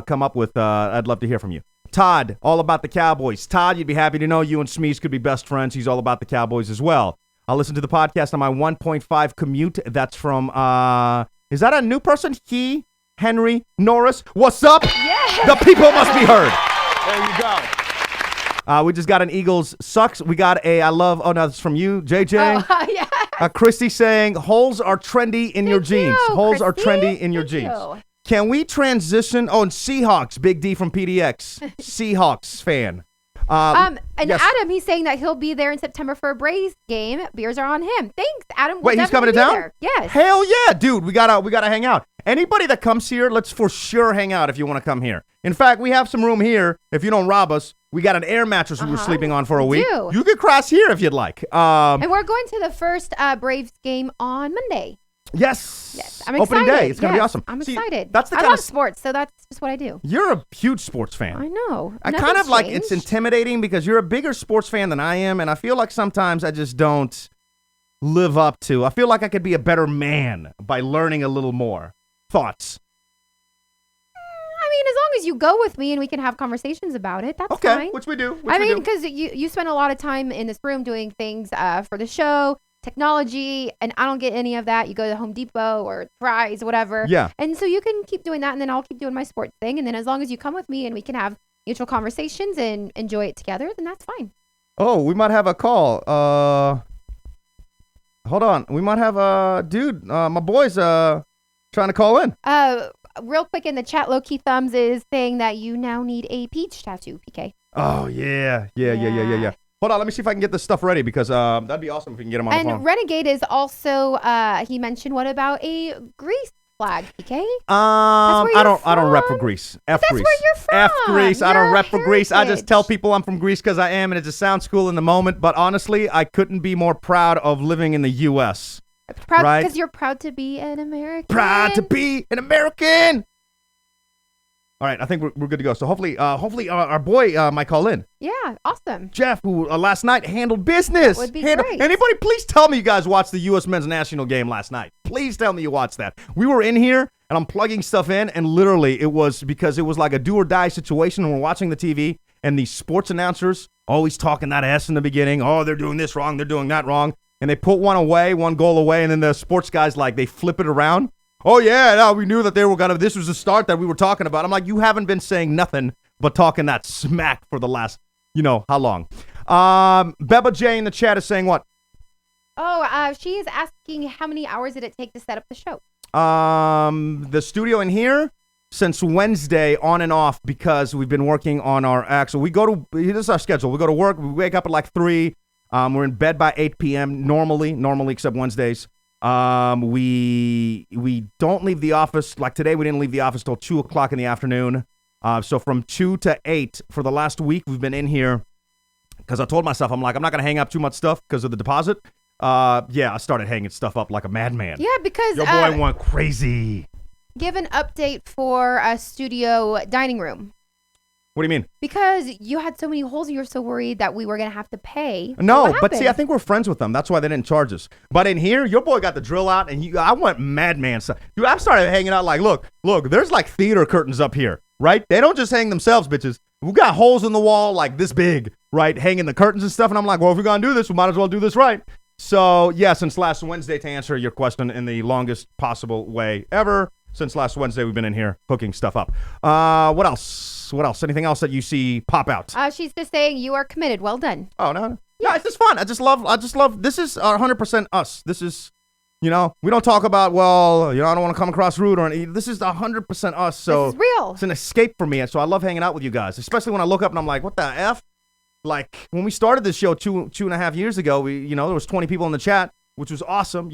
come up with, I'd love to hear from you. Todd, all about the Cowboys. Todd, you'd be happy to know you and Smeeze could be best friends. He's all about the Cowboys as well. I'll listen to the podcast on my 1.5 commute. That's from, is that a new person? Henry Norris. What's up? Yeah. The people must be heard. There you go. We just got an Eagles sucks. We got no, it's from you, JJ. Oh, yeah. Christy saying, holes are trendy in your jeans. Holes are trendy in your Thank jeans. you. Can we transition? Oh, and Seahawks, Big D from PDX. Seahawks fan. And yes. Adam, he's saying that he'll be there in September for a Braves game. Beers are on him. Thanks, Adam. Wait, he's coming to definitely be town? there. Yes. Hell yeah, dude. We gotta hang out. Anybody that comes here, let's for sure hang out if you want to come here. In fact, we have some room here. If you don't rob us, we got an air mattress we were sleeping on for a We week. do. You could cross here if you'd like. And we're going to the first Braves game on Monday. Yes. I'm excited. Opening day. It's gonna be Yes, awesome. I'm See, excited. That's the I kind love of sports, so that's just what I do. You're a huge sports fan. I know. I kind Nothing's of like it's changed. intimidating because you're a bigger sports fan than I am, and I feel like sometimes I just don't live up to. I feel like I could be a better man by learning a little more. Thoughts? I mean, as long as you go with me and we can have conversations about it, that's Okay, fine. which we do. I mean, because you spend a lot of time in this room doing things for the show, technology, and I don't get any of that. You go to Home Depot or Fry's, whatever. Yeah. And so you can keep doing that, and then I'll keep doing my sports thing. And then as long as you come with me and we can have mutual conversations and enjoy it together, then that's fine. Oh, we might have a call. Hold on. We might have a dude. My boy's trying to call in. Real quick in the chat, Low Key Thumbs is saying that you now need a peach tattoo, PK. Oh yeah. Hold on. Let me see if I can get this stuff ready because that'd be awesome if we can get him on the phone. And Renegade is also he mentioned what about a Greece flag, PK? I you're don't rep for from? Greece. That's Greece. where you're from. F Greece. I don't Your rep for Greece. I just heritage. tell people I'm from Greece because I am, and it just sounds cool in the moment. But honestly, I couldn't be more proud of living in the U.S. Proud right? because you're proud to be an American. Proud to be an American. All right, I think we're good to go. So hopefully our boy might call in. Yeah, awesome. Jeff, who last night handled business. That would be great. Anybody, please tell me you guys watched the U.S. men's national game last night. Please tell me you watched that. We were in here, and I'm plugging stuff in, and literally it was because it was like a do or die situation. And we're watching the TV, and the sports announcers always talking that S in the beginning. Oh, they're doing this wrong. They're doing that wrong. And they put one goal away, and then the sports guys, they flip it around. Oh, yeah, no, we knew that they were this was the start that we were talking about. I'm like, you haven't been saying nothing but talking that smack for the last, how long? Beba J in the chat is saying what? Oh, she is asking how many hours did it take to set up the show? The studio in here since Wednesday on and off because we've been working on our act. So this is our schedule. We go to work, we wake up at 3. We're in bed by 8 p.m. normally except Wednesdays. We don't leave the office. Like today, we didn't leave the office till 2 o'clock in the afternoon. So from 2 to 8 for the last week, we've been in here because I told myself, I'm not going to hang up too much stuff because of the deposit. I started hanging stuff up like a madman. Yeah, because Your boy went crazy. give an update for a studio dining room. What do you mean? Because you had so many holes, you were so worried that we were going to have to pay. No, What but see, I happened? think we're friends with them. That's why they didn't charge us. But in here, your boy got the drill out, and I went madman stuff. Dude, I started hanging out look, there's theater curtains up here, right? They don't just hang themselves, bitches. We got holes in the wall this big, right? Hanging the curtains and stuff. And I'm like, well, if we're going to do this, we might as well do this right. So, yeah, since last Wednesday, to answer your question in the longest possible way ever, since last Wednesday, we've been in here hooking stuff up. What else? Anything else that you see pop out? She's just saying you are committed. Well done. Oh, no. Yeah, it's just fun. I just love, this is 100% us. This is, we don't talk about, I don't want to come across rude or anything. This is 100% us. So This is real. It's an escape for me. And so I love hanging out with you guys, especially when I look up and I'm like, what the F? When we started this show two and a half years ago, there was 20 people in the chat, which was awesome,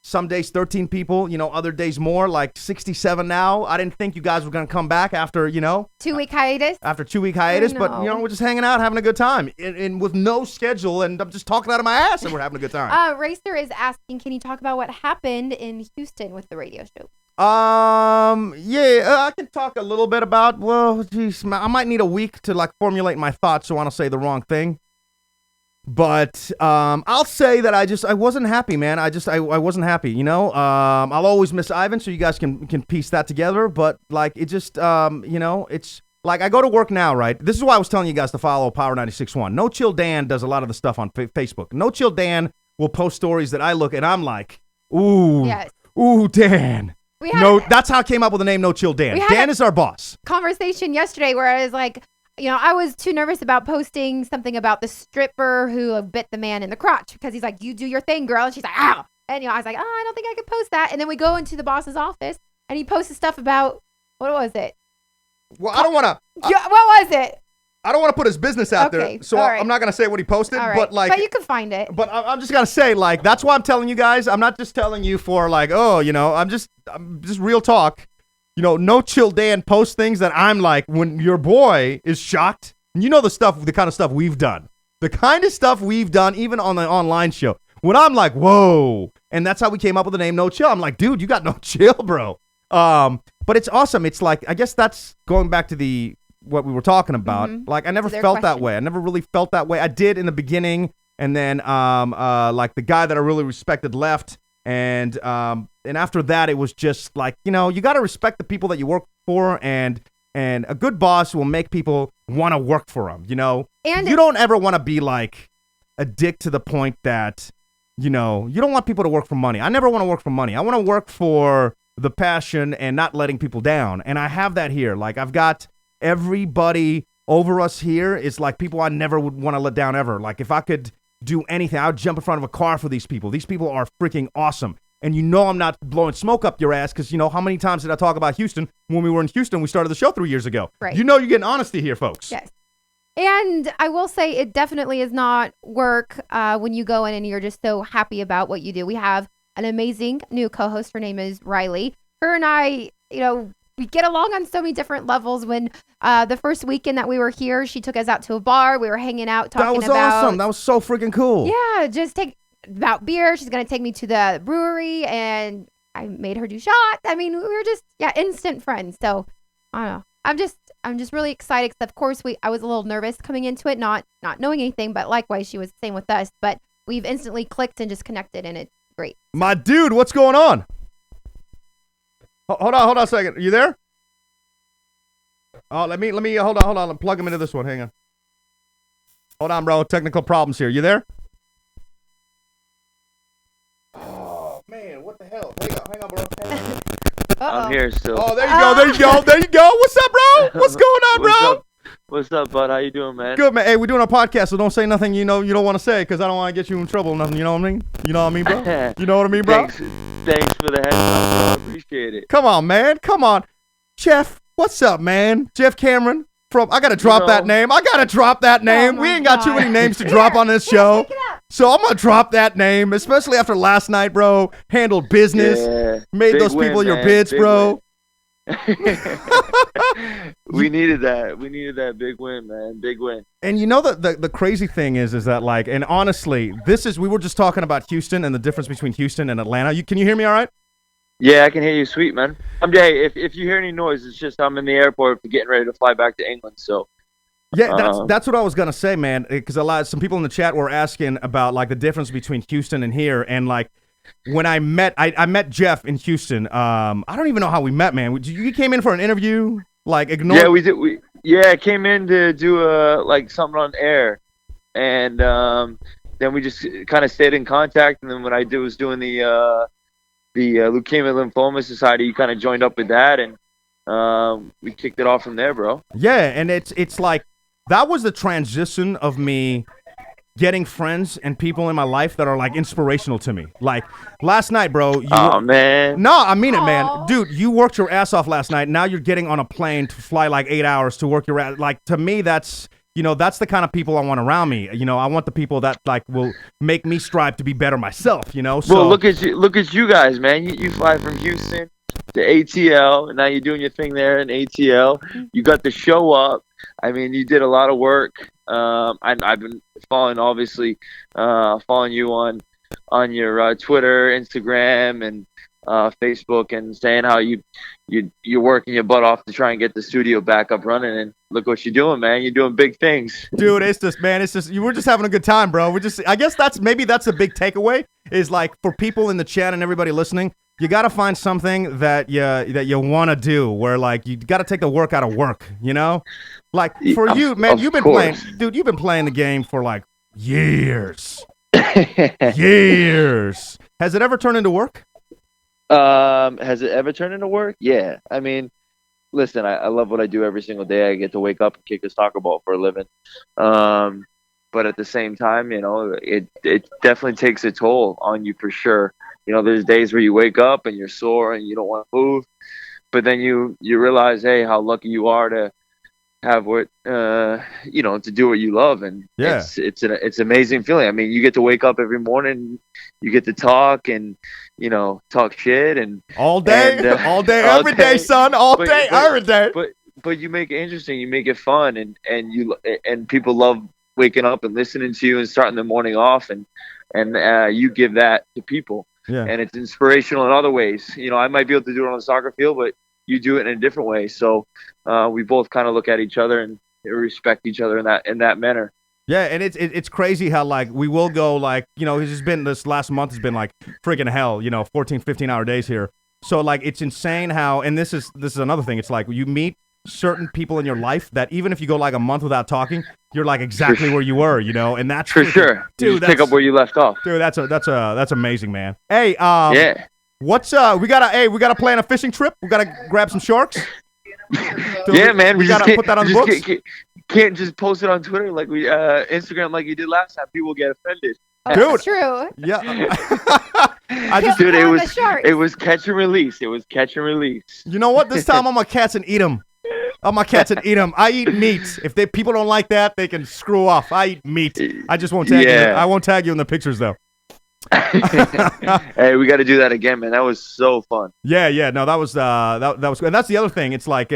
some days 13 people, other days more, like 67 now. I didn't think you guys were going to come back after, 2-week hiatus. after 2-week hiatus, but, we're just hanging out, having a good time and with no schedule, and I'm just talking out of my ass, and we're having a good time. Racer is asking, can you talk about what happened in Houston with the radio show? I can talk a little bit about, I might need a week to like formulate my thoughts, so I don't say the wrong thing. But I'll say that I wasn't happy, man. I wasn't happy, I'll always miss Ivan, so you guys can piece that together. But like it just it's like I go to work now, right? This is why I was telling you guys to follow Power 96.1. No Chill Dan does a lot of the stuff on Facebook. No Chill Dan will post stories that I look and I'm like, ooh, Yes. ooh, Dan. That's how I came up with the name No Chill Dan. Dan is our boss. Conversation yesterday where I was like, I was too nervous about posting something about the stripper who bit the man in the crotch because he's like, you do your thing, girl. And she's like, ow. And, I was like, I don't think I could post that. And then we go into the boss's office and he posted stuff about, what was it? Well, I don't want to. What was it? I don't want to put his business out there, so I'm not going to say what he posted. All right. But you can find it. But I'm just going to say, like, that's why I'm telling you guys. I'm not just telling you for like, I'm just real talk. No Chill Dan posts things that I'm like, when your boy is shocked, and the kind of stuff we've done. The kind of stuff we've done, even on the online show. When I'm like, whoa. And that's how we came up with the name No Chill. I'm like, dude, you got no chill, bro. But it's awesome. It's like, I guess that's going back to what we were talking about. Mm-hmm. Like, I never felt that way. I never really felt that way. I did in the beginning. And then, like the guy that I really respected left. And after that, it was just like, you got to respect the people that you work for, and a good boss will make people want to work for him, And you don't ever want to be like a dick to the point that, you don't want people to work for money. I never want to work for money. I want to work for the passion and not letting people down. And I have that here. Like, I've got everybody over us here is like people I never would want to let down ever. Like, if I could do anything, I would jump in front of a car for these people. These people are freaking awesome. And I'm not blowing smoke up your ass because, how many times did I talk about Houston? When we were in Houston, we started the show 3 years ago. Right. You're getting honesty here, folks. Yes. And I will say it definitely is not work when you go in and you're just so happy about what you do. We have an amazing new co-host. Her name is Riley. Her and I, we get along on so many different levels. When the first weekend that we were here, she took us out to a bar. We were hanging out talking about. That was awesome. That was so freaking cool. Yeah, just about beer. She's going to take me to the brewery, and I made her do shots. I mean, we were just, instant friends. So, I don't know. I'm just really excited because, of course, I was a little nervous coming into it, not knowing anything, but likewise, she was the same with us. But we've instantly clicked and just connected, and it's great. My dude, what's going on? Hold on a second. Are you there? Oh, let me hold on. Plug him into this one. Hang on. Hold on, bro. Technical problems here. You there? Oh man, what the hell? Hang on, bro. I'm here still. Oh, there you go. What's up, bro? What's going on, bro? What's up, bud? How you doing, man? Good, man. Hey, we're doing a podcast, so don't say nothing you don't want to say, because I don't want to get you in trouble or nothing. You know what I mean? You know what I mean, bro? You know what I mean, bro? Thanks for the heads up, bro. I appreciate it. Come on, man. Come on. Jeff, what's up, man? Jeff Cameron I got to drop that name. We ain't got too many names to drop on this show. So I'm going to drop that name, especially after last night, bro. Handled business. Yeah. Made those people your bids, bro. We needed that. We needed that big win, man. Big win. And the crazy thing is that like, and honestly, we were just talking about Houston and the difference between Houston and Atlanta. Can you hear me all right? Yeah, I can hear you sweet, man. Hey, if you hear any noise, it's just I'm in the airport getting ready to fly back to England, so. Yeah, that's what I was gonna say, man. Because some people in the chat were asking about like the difference between Houston and here, and like when I met Jeff in Houston. I don't even know how we met, man. You came in for an interview, like ignore. Yeah, we did. I came in to do something on air, and then we just kind of stayed in contact. And then when I was doing the Leukemia Lymphoma Society, you kind of joined up with that, and we kicked it off from there, bro. Yeah, and it's like that was the transition of me getting friends and people in my life that are like inspirational to me. Like last night, bro. Man. No, I mean it, man. Dude, you worked your ass off last night. Now you're getting on a plane to fly like 8 hours to work your ass. Like to me, that's that's the kind of people I want around me. I want the people that like will make me strive to be better myself. So Well, look at you guys, man. You fly from Houston to ATL, and now you're doing your thing there in ATL. You got the show up. I mean, you did a lot of work. I've been following you on your Twitter, Instagram, and Facebook, and saying how you're working your butt off to try and get the studio back up running. And look what you're doing, man. You're doing big things. Dude, it's just we're just having a good time, bro. I guess that's a big takeaway is like for people in the chat and everybody listening, you got to find something that you want to do where like you got to take the work out of work, Like for you, man, you've been playing the game for like years. Years. Has it ever turned into work? Has it ever turned into work? Yeah. I mean, listen, I love what I do every single day. I get to wake up and kick a soccer ball for a living. But at the same time, it definitely takes a toll on you for sure. There's days where you wake up and you're sore and you don't want to move, but then you realize, hey, how lucky you are to have to do what you love, and it's an amazing feeling. I mean, you get to wake up every morning, you get to talk and talk shit and all day, every day, son, every day. But you make it interesting, you make it fun, and people love waking up and listening to you and starting the morning off, and you give that to people. Yeah. And it's inspirational in other ways. I might be able to do it on the soccer field, but you do it in a different way. So we both kind of look at each other and respect each other in that manner. Yeah, and it's crazy how like we will go like, this last month has been like freaking hell, 14, 15-hour days here. So like it's insane how, and this is another thing. It's like you meet certain people in your life that even if you go like a month without talking, you're like exactly where you were, and that's for sure. Dude, pick up where you left off. Dude, that's amazing, man. Hey, yeah. What's we gotta plan a fishing trip. We gotta grab some sharks. Yeah, man. We gotta put that on the books. Can't just post it on Twitter like we Instagram like you did last time. People get offended. Oh, Dude. that's true. Yeah. Dude, it was catch and release. It was catch and release. You know what? This time I'm gonna catch and eat them. I eat meat. If people don't like that, they can screw off. I eat meat. I just won't tag you. I won't tag you in the pictures though. Hey, we got to do that again, man. That was so fun. Yeah. No, that was that was, and that's the other thing. It's like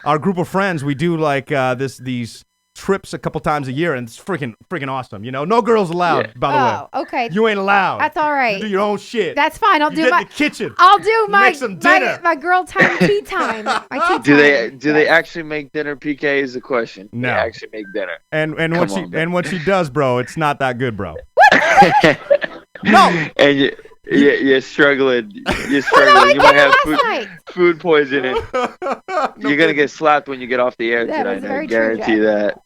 our group of friends. We do like these trips a couple times a year, and it's freaking awesome. No girls allowed. By the way. Oh, okay. You ain't allowed. That's all right. You do your own shit. That's fine. I'll You do get my in the kitchen. I'll do make some dinner. my girl time tea time. My tea time. Do they actually make dinner? PK is the question. No. They actually make dinner. And when she does, bro, it's not that good, bro. No. And you're struggling. You're struggling. You might have food poisoning. You're gonna get slapped when you get off the air tonight. I guarantee that.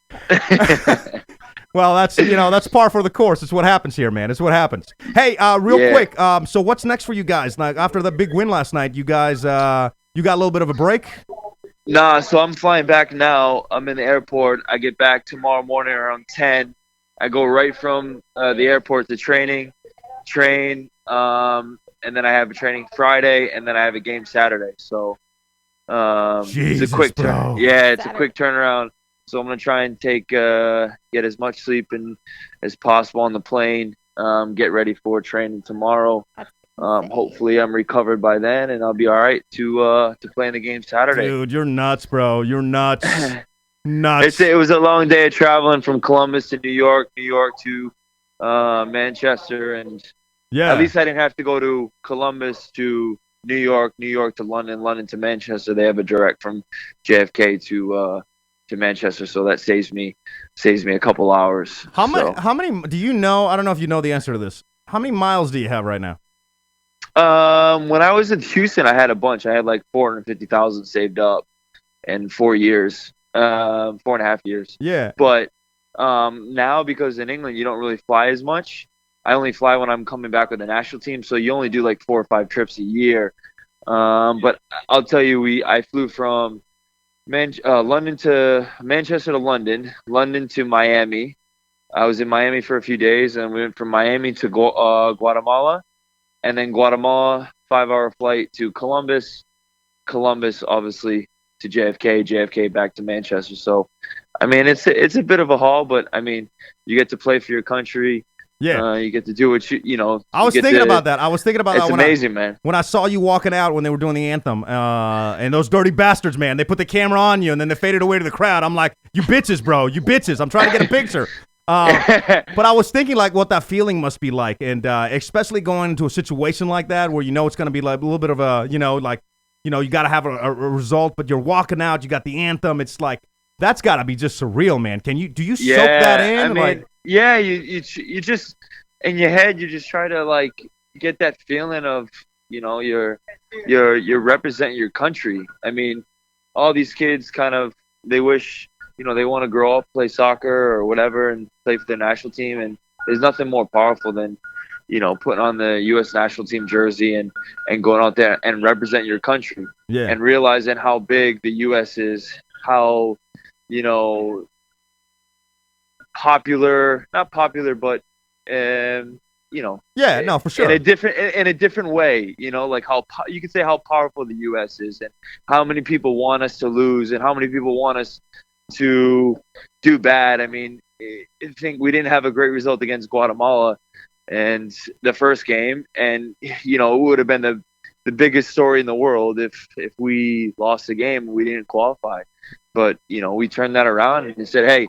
Well, that's par for the course. It's what happens here, man. It's what happens. Hey, real quick. So what's next for you guys? Like after the big win last night, you guys you got a little bit of a break? Nah. So I'm flying back now. I'm in the airport. I get back tomorrow morning around 10. I go right from the airport to train, and then I have a training Friday, and then I have a game Saturday. So Jesus, it's a quick bro. it's a quick turnaround. So I'm gonna try and get as much sleep as possible on the plane. Get ready for training tomorrow. Hopefully I'm recovered by then, and I'll be all right to play in the game Saturday. Dude, you're nuts, bro. You're nuts. Nuts. It was a long day of traveling from Columbus to New York to Manchester, and at least I didn't have to go to Columbus to New York to London to Manchester. They have a direct from JFK to Manchester, so that saves me a couple hours. How many do you know? I don't know if you know the answer to this. How many miles do you have right now? When I was in Houston, I had a bunch. I had like 450,000 saved up in 4 years. 4.5 years. Yeah. But now, because in England you don't really fly as much, I only fly when I'm coming back with the national team, so you only do like 4 or 5 trips a year. But I'll tell you, I flew from London to Manchester to London to Miami. I was in Miami for a few days, and we went from Miami to Guatemala, and then Guatemala 5-hour flight to Columbus, obviously to JFK back to Manchester. So I mean, it's a bit of a haul, but I mean, you get to play for your country. Yeah. You get to do what you know. I was thinking about that. I was thinking about It's that amazing, man. when I saw you walking out when they were doing the anthem. And those dirty bastards, man, they put the camera on you and then they faded away to the crowd. I'm like, you bitches, bro. You bitches. I'm trying to get a picture. But I was thinking like what that feeling must be like, and especially going into a situation like that where you know it's going to be like a little bit of a, you know, like, you know, you got to have a result, but you're walking out, you got the anthem. It's like, that's got to be just surreal, man. Do you soak that in? I mean, like, yeah, you just in your head you just try to like get that feeling of, you know, you're representing your country. I mean, all these kids kind of, they wish, you know, they want to grow up, play soccer or whatever, and play for their national team. And there's nothing more powerful than, you know, putting on the U.S. national team jersey and going out there and represent your country. yeah. And realizing how big the U.S. is, how, you know, not popular, but, you know, Yeah, no, for sure. in a different way, you know, like how you could say how powerful the U.S. is, and how many people want us to lose, and how many people want us to do bad. I mean, I think we didn't have a great result against Guatemala and the first game, and you know, it would have been the biggest story in the world if we lost the game and we didn't qualify. But you know, we turned that around and said, hey,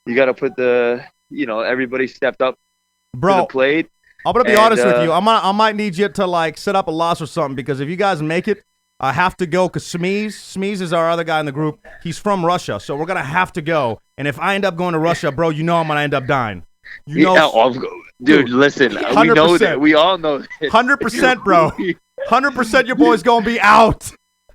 you got to put everybody stepped up to Bro, the plate. I'm gonna be And, honest with you. I might need you to like set up a loss or something, because if you guys make it, I have to go. Cause Smeeze is our other guy in the group. He's from Russia, so we're gonna have to go. And if I end up going to Russia, bro, you know I'm gonna end up dying. You know, Dude, listen, we know 100%. that. We all know this. 100%, bro. 100%, your boy's gonna be out.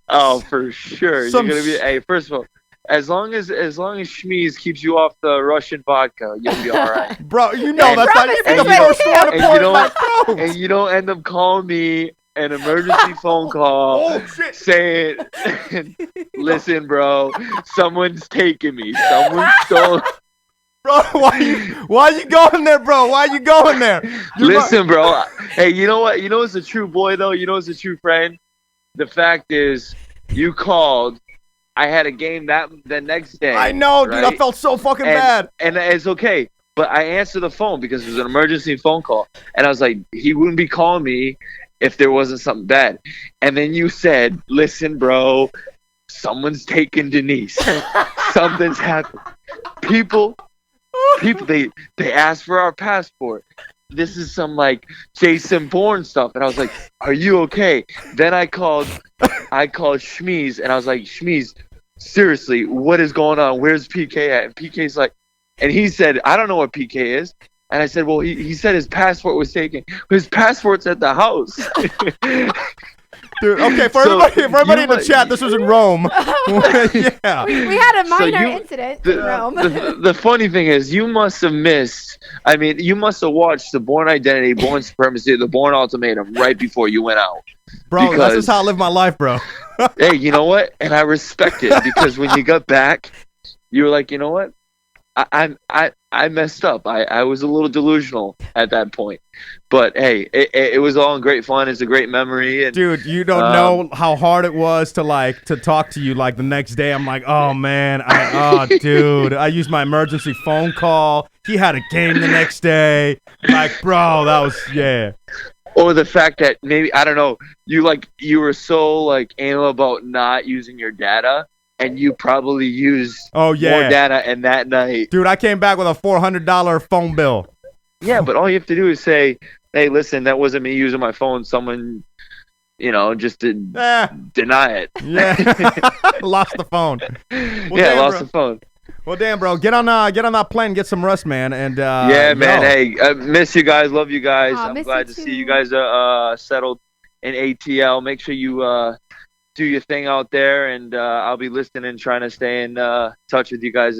Oh, for sure. Some You're gonna be. Hey, first of all, as long as Shmeez keeps you off the Russian vodka, you'll be all right. Bro, you know that's not even And the you don't- first one to and pour you in don't- my throat. And you don't end up calling me an emergency phone call Oh, shit. saying, "Listen, bro, someone's taking me. Someone stole." Bro, why you going there, bro? Why you going there? Listen, bro. Hey, you know what? You know what's a true boy though? You know what's a true friend? The fact is, you called. I had a game the next day. I know, dude. I right? felt so fucking bad. And it's okay. But I answered the phone because it was an emergency phone call. And I was like, he wouldn't be calling me if there wasn't something bad. And then you said, listen, bro, someone's taking Denise. Something's happened. People, they asked for our passport. This is some like Jason Bourne stuff. And I was like, are you okay? Then I called Shmeez and I was like, Shmeez, seriously, what is going on? Where's PK at? And PK's like, and he said, I don't know what PK is. And I said, well, he said his passport was taken. His passport's at the house. Dude, okay, for So everybody in the you- chat, this was in Rome. Yeah. We had a So minor you- incident in Rome. The funny thing is, you must have missed. I mean, you must have watched the Bourne Identity, Bourne Supremacy, the Bourne Ultimatum right before you went out. Bro, that's Because- just how I live my life, bro. Hey, you know what? And I respect it because when you got back, you were like, you know what? I messed up. I was a little delusional at that point. But hey, it was all in great fun. It's a great memory. And Dude, you don't know how hard it was to talk to you like the next day. I'm like, oh man, dude, I used my emergency phone call. He had a game the next day. Like, bro, that was or the fact that maybe, I don't know, you were so like anal about not using your data, and you probably used more data in that night. Dude, I came back with a $400 phone bill. Yeah, but all you have to do is say, hey, listen, that wasn't me using my phone. Someone, just to deny it. Yeah. Lost the phone. Well, lost the phone. Well, damn, bro. Get on that plane, get some rest, man. And man. Hey, I miss you guys. Love you guys. Aw, I'm miss glad you to too. see you guys settled in ATL. Make sure you do your thing out there, and I'll be listening and trying to stay in touch with you guys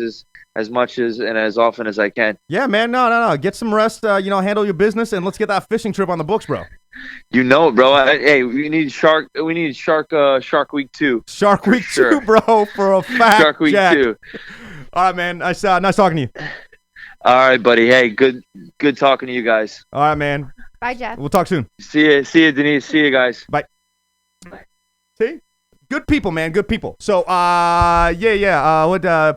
as much and as often as I can. Yeah, man. No. Get some rest. Handle your business, and let's get that fishing trip on the books, bro. You know it, bro. Hey, we need Shark Week 2. Shark Week sure. 2, bro, for a fact. Shark Week Jack. 2. All right, man. Nice talking to you. All right, buddy. Hey, good talking to you guys. All right, man. Bye, Jeff. We'll talk soon. See you, Denise. See you guys. Bye. See? Good people, man. Good people. So, what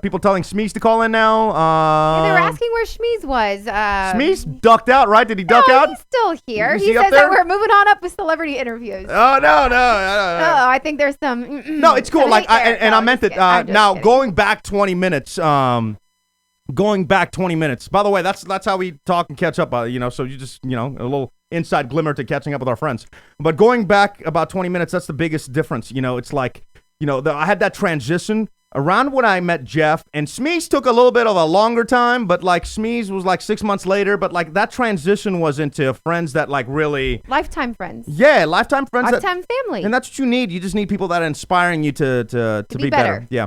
people telling Smeeze to call in now? Yeah, they were asking where Shmeez was. Smeeze ducked out, right? Did he duck out? He's still here. Is He he up says there? that we're moving on up with celebrity interviews. Oh no. Oh, I think there's some. No, it's cool. some Like, hate there. and No, I meant just it. kidding. I'm just Now, kidding. going back 20 minutes. Going back 20 minutes. By the way, that's how we talk and catch up. So you just a little inside glimmer to catching up with our friends. But going back about 20 minutes, that's the biggest difference. It's like, I had that transition around when I met Jeff, and Smeeze took a little bit of a longer time, but like Smeeze was like 6 months later. But like that transition was into friends that like really, Lifetime friends. yeah, lifetime friends. Lifetime family. And that's what you need. You just need people that are inspiring you to be better. better. Yeah.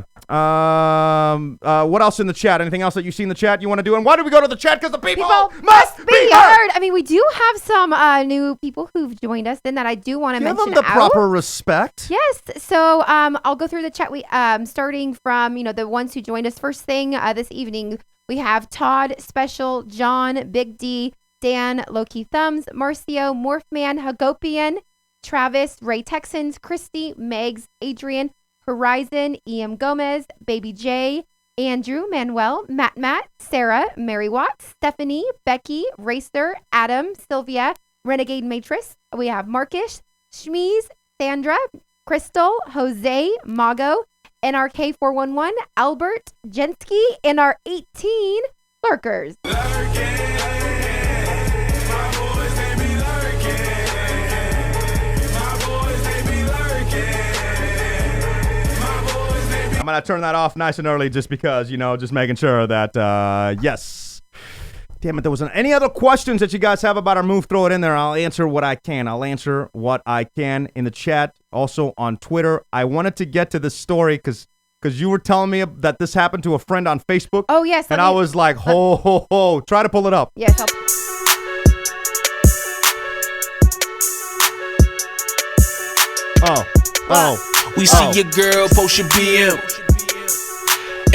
What else in the chat? Anything else that you see in the chat you want to do? And why do we go to the chat? Because the people must be heard. I mean, we do have some new people who've joined us in that I do want to Give mention them the out. proper respect. Yes. So I'll go through the chat. We starting from the ones who joined us first thing this evening. We have Todd, Special, John, Big D, Dan, Loki Thumbs, Marcio, Morphman, Hagopian, Travis, Ray Texans, Christy, Megs, Adrian, Horizon, EM Gomez, Baby J, Andrew, Manuel, Matt, Sarah, Mary Watts, Stephanie, Becky, Racer, Adam, Sylvia, Renegade Matrix. We have Marcus, Shmeez, Sandra, Crystal, Jose, Mago, NRK411, Albert, Jensky, and our 18 lurkers. I'm going to turn that off nice and early just because, just making sure that, yes. Damn it, there wasn't any other questions that you guys have about our move. Throw it in there. I'll answer what I can. I'll answer what I can in the chat. Also on Twitter. I wanted to get to this story because you were telling me that this happened to a friend on Facebook. Oh, yes. And I was like, ho. Try to pull it up. Yes, We see your girl post your BM,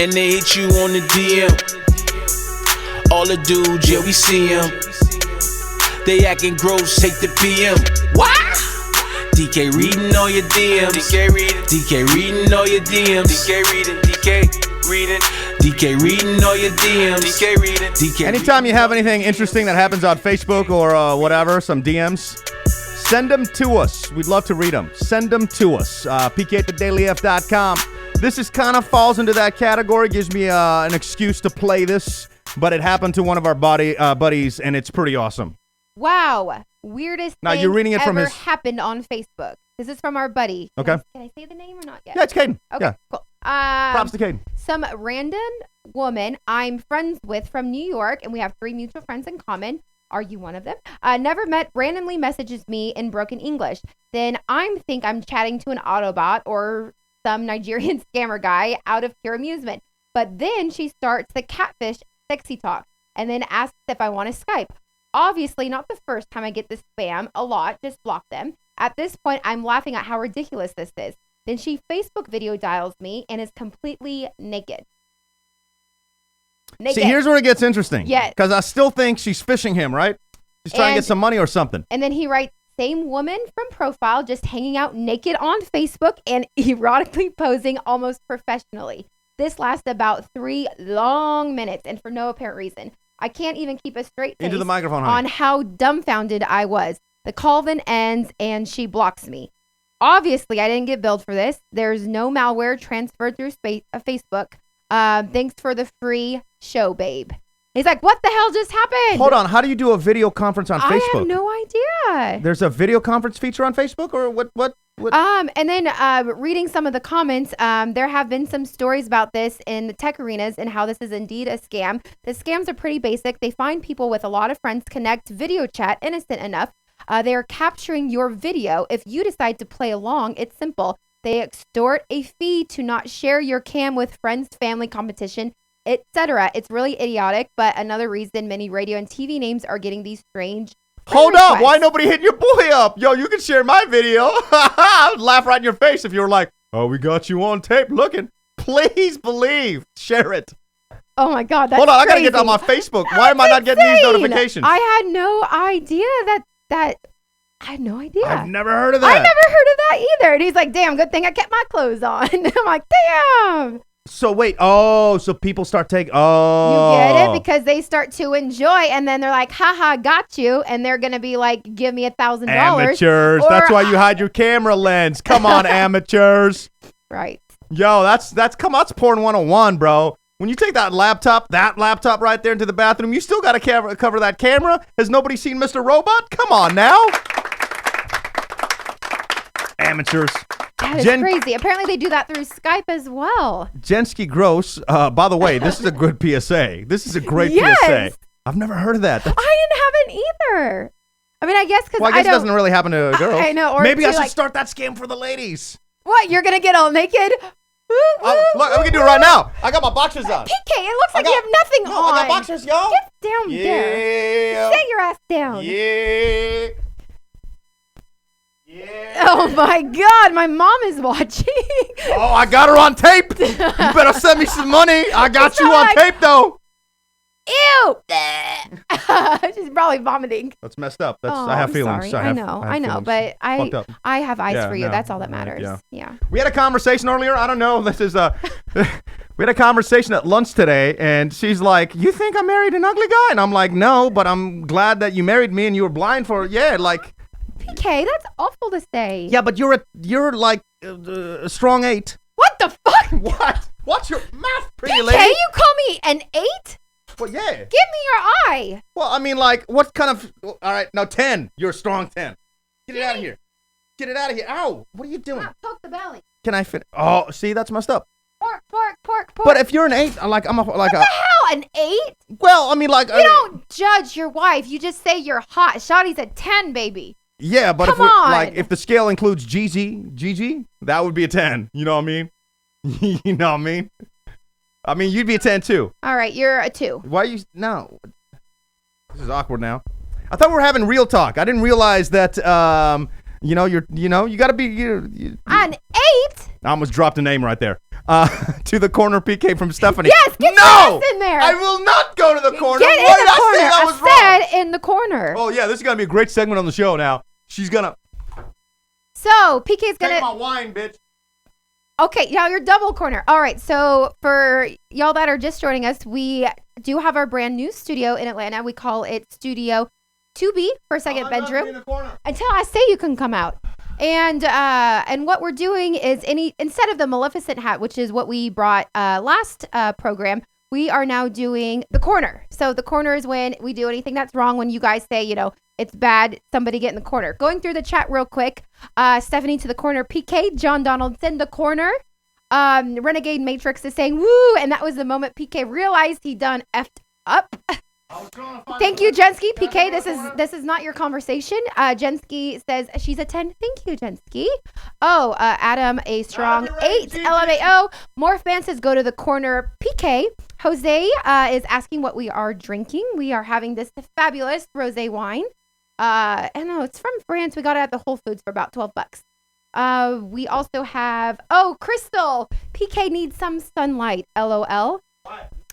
and they hit you on the DM. All the dudes, yeah, we see them. They acting gross, take the PM. What? DK reading all your DMs. DK reading all your DMs. DK reading all your DMs. DK. Anytime you have anything interesting that happens on Facebook or whatever, some DMs, send them to us. We'd love to read them. Send them to us. PK@thedailyf.com. This is kind of falls into that category. Gives me an excuse to play this, but it happened to one of our buddies, and it's pretty awesome. Wow. Weirdest Now, thing you're reading it from ever his- happened on Facebook. This is from our buddy. Okay. Can I say the name or not yet? Yeah, it's Caden. Okay, Yeah. cool. Props to Caden. Some random woman I'm friends with from New York, and we have 3 mutual friends in common. Are you one of them? Never met, randomly messages me in broken English. Then I'm chatting to an Autobot or some Nigerian scammer guy out of pure amusement. But then she starts the catfish sexy talk and then asks if I want to Skype. Obviously not the first time I get this spam, a lot, just block them. At this point, I'm laughing at how ridiculous this is. Then she Facebook video dials me and is completely naked. See, here's where it gets interesting. Yeah. Because I still think she's fishing him, right? She's trying to get And- some money or something. And then he writes, same woman from profile, just hanging out naked on Facebook and erotically posing almost professionally. This lasted about 3 long minutes and for no apparent reason. I can't even keep a straight face Into the microphone, honey. on how dumbfounded I was. The call then ends and she blocks me. Obviously, I didn't get billed for this. There's no malware transferred through Facebook. Thanks for the free show, babe. He's like, what the hell just happened? Hold on. How do you do a video conference on I Facebook? have no idea. There's a video conference feature on Facebook, or what? And then reading some of the comments, there have been some stories about this in the tech arenas and how this is indeed a scam. The scams are pretty basic. They find people with a lot of friends, connect, video chat, innocent enough. They are capturing your video. If you decide to play along, it's simple. They extort a fee to not share your cam with friends, family, competition, etc. It's really idiotic, but another reason many radio and TV names are getting these strange Hold up. requests. Why nobody hit your boy up? Yo, you can share my video. I would laugh right in your face if you were like, oh, we got you on tape looking. Please believe. Share it. Oh my God, that's Hold on. I got to crazy. get on my Facebook. Why am I not getting these Insane. notifications? I had no idea that I had no idea. I've never heard of that. I never heard of that either. And he's like, damn, good thing I kept my clothes on. I'm like, damn. So wait, so people start taking, You get it? Because they start to enjoy, and then they're like, haha, got you. And they're going to be like, give me $1,000. amateurs. That's why you hide your camera lens. Come on, amateurs. Right. Yo, that's porn 101, bro. When you take that laptop right there into the bathroom, you still got to cover that camera. Has nobody seen Mr. Robot? Come on now. Amateurs. That is crazy. Apparently they do that through Skype as well. Jensky Gross, by the way, this is a good PSA. This is a great PSA. I've never heard of that. I didn't have it either. I mean, I guess because it doesn't really happen to girls. I know. Or maybe I should like, start that scam for the ladies. What? You're going to get all naked? Look, we can do it right now. I got my boxers on. PK, it looks like you have nothing on. I got boxers, yo. Get down there. Sit your ass down. Yeah. Oh my God, my mom is watching. Oh, I got her on tape. You better send me some money. I got you on tape, though. Ew. She's probably vomiting. That's messed up. I have feelings. Sorry. I know, but I have eyes for you. That's all that matters. Yeah. We had a conversation earlier. I don't know. This is we had a conversation at lunch today, and she's like, "You think I married an ugly guy?" And I'm like, "No, but I'm glad that you married me, and you were blind for like." PK, that's awful to say. Yeah, but you're like a strong 8. What the fuck? What? What's your math, pretty PK, lady? you call me an 8? Well, yeah. Give me your eye. Well, I mean, like, what kind of... All right, now 10. You're a strong 10. Get it out of here. Get it out of here. Ow. What are you doing? Poke the belly. Can I fit? Oh, see, that's messed up. Pork. But if you're an 8, what the hell, an 8? Well, I mean, like... You don't judge your wife. You just say you're hot. Shawty's a 10, baby. Yeah, but Come on. if the scale includes Gigi, that would be a 10. You know what I mean? You know what I mean? I mean, you'd be a 10 too. All right, you're a 2. Why are you? No. This is awkward now. I thought we were having real talk. I didn't realize that. You got to be. An 8? I almost dropped a name right there. To the corner, PK from Stephanie. Yes, get your ass in there. I will not go to the corner. Get what in did the corner. I say that was I said in the corner. Oh yeah, this is gonna be a great segment on the show now. She's gonna. So PK's gonna take my wine, bitch. Okay, now you're double corner. All right, so for y'all that are just joining us, we do have our brand new studio in Atlanta. We call it Studio 2B for second bedroom. Until I say you can come out. And what we're doing is instead of the Maleficent hat, which is what we brought last program, we are now doing the corner. So the corner is when we do anything that's wrong, when you guys say, it's bad, somebody get in the corner. Going through the chat real quick, Stephanie to the corner, PK, John Donaldson, the corner. Renegade Matrix is saying, woo, and that was the moment PK realized he done effed up. Thank you, Jensky. PK, this is not your conversation. Jensky says she's a 10. Thank you, Jensky. Oh, Adam, a strong 8. LMAO. Morphman says go to the corner. PK. Jose is asking what we are drinking. We are having this fabulous rosé wine. I know it's from France. We got it at the Whole Foods for about $12. We also have Crystal. PK needs some sunlight. LOL.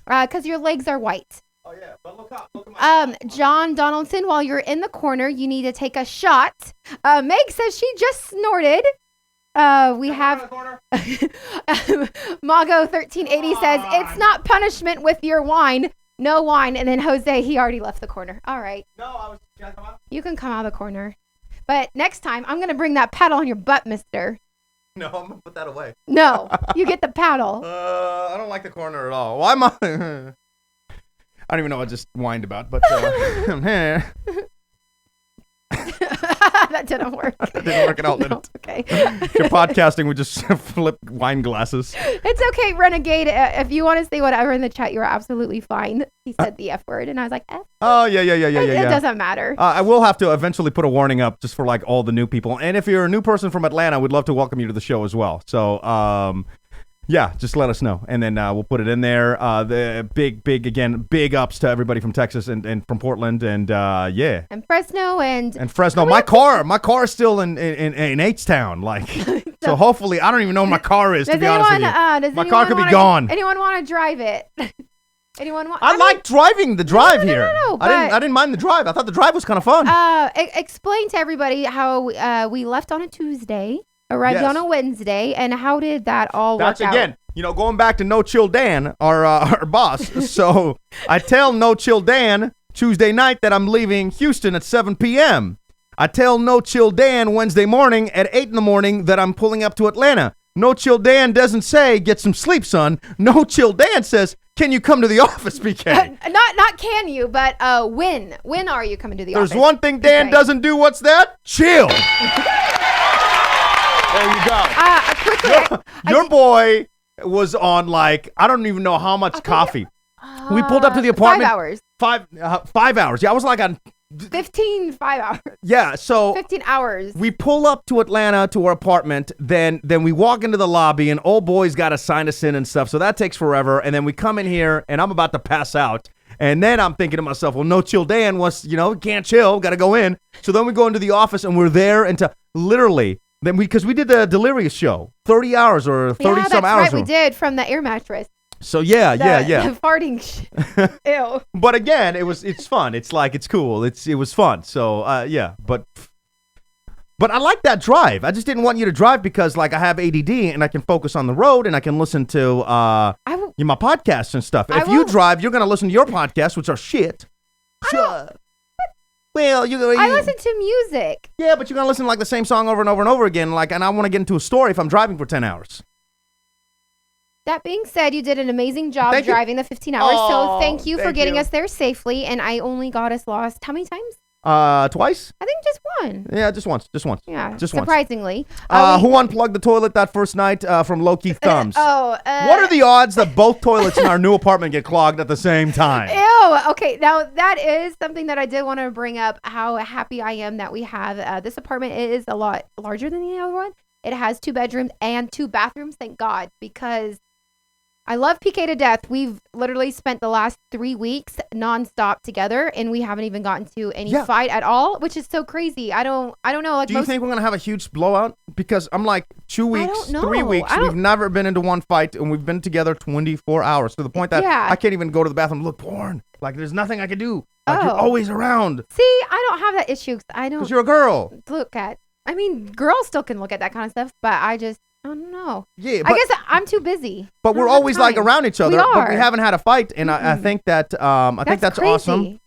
Because your legs are white. Oh yeah, but look at my John Donaldson, while you're in the corner, you need to take a shot. Meg says she just snorted. We have Mago1380 says it's not punishment with your wine. No wine. And then Jose, he already left the corner. All right. Can I come out? You can come out of the corner. But next time, I'm going to bring that paddle on your butt, mister. No, I'm going to put that away. No, you get the paddle. I don't like the corner at all. Why am I? I don't even know what I just whined about, but that didn't work. That didn't work at all, did it? Okay. If you're podcasting, we just flip wine glasses. It's okay, Renegade. If you want to say whatever in the chat, you're absolutely fine. He said the F word, and I was like, F? Oh, yeah. It doesn't matter. I will have to eventually put a warning up just for like all the new people. And if you're a new person from Atlanta, we'd love to welcome you to the show as well. So, yeah, just let us know, and then we'll put it in there. The big ups to everybody from Texas and from Portland, and yeah, and Fresno and Fresno. My car is still in H-Town, like so. Hopefully, I don't even know where my car is. To be honest with you, my car could be gone. Anyone want to drive it? Anyone want? I like driving the drive no, here. no, I but- didn't mind the drive. I thought the drive was kind of fun. Explain to everybody how we left on a Tuesday, arrived Yes. on a Wednesday, and how did that all That's work again, out? going back to No Chill Dan, our boss. So I tell No Chill Dan Tuesday night that I'm leaving Houston at 7 p.m. I tell No Chill Dan Wednesday morning at 8 in the morning that I'm pulling up to Atlanta. No Chill Dan doesn't say, get some sleep, son. No Chill Dan says, can you come to the office, PK? Not can you, but when? When are you coming to the office? There's one thing Dan Okay. doesn't do. What's that? Chill. There you go. Quickly, Your boy was on like, I don't even know how much coffee. We pulled up to the apartment. 5 hours. 5 hours. Yeah, I was like on. 5 hours. Yeah, so 15 hours. we pull up to Atlanta to our apartment. Then we walk into the lobby, and old boy's got to sign us in and stuff. So that takes forever. And then we come in here, and I'm about to pass out. And then I'm thinking to myself, well, No Chill Dan was, can't chill, got to go in. So then we go into the office, and we're there until literally. Then because we did the Delirious show, 30 hours or 30 yeah, some that's hours. right. We did from the air mattress. So yeah. The farting. Ew. But again, it's fun. It's like it's cool. It was fun. So yeah, but I like that drive. I just didn't want you to drive because like I have ADD and I can focus on the road and I can listen to my podcasts and stuff. If you drive, you're gonna listen to your podcasts, which are shit. Well, I listen to music. Yeah, but you're gonna listen to like the same song over and over and over again. Like, and I want to get into a story if I'm driving for 10 hours. That being said, you did an amazing job Thank you. driving the 15 hours. So thank you for thank getting you. us there safely. And I only got us lost how many times? Twice? I think just one. Yeah, just once. Yeah, Just once. surprisingly. Who unplugged the toilet that first night from Low Key Thumbs? What What are the odds that both toilets in our new apartment get clogged at the same time? Ew. Okay, now that is something that I did want to bring up, how happy I am that we have. This apartment is a lot larger than the other one. It has 2 bedrooms and 2 bathrooms, thank God, because I love PK to death. We've literally spent the last 3 weeks nonstop together, and we haven't even gotten to any fight at all, which is so crazy. I don't know. Like, Do you think we're gonna have a huge blowout? Because I'm like 2 weeks, don't 3 know. weeks. We've never been into one fight, and we've been together 24 hours to the point that Yeah. I can't even go to the bathroom and look porn. Like there's nothing I can do. Like you're Oh. always around See, I don't have that issue 'cause I don't because you're a girl. look at. I mean, girls still can look at that kind of stuff, but I don't know. Yeah, I guess I'm too busy. but I we're don't have always like time. around each other. We But we are. haven't had a fight, and I think that I think that's crazy. awesome.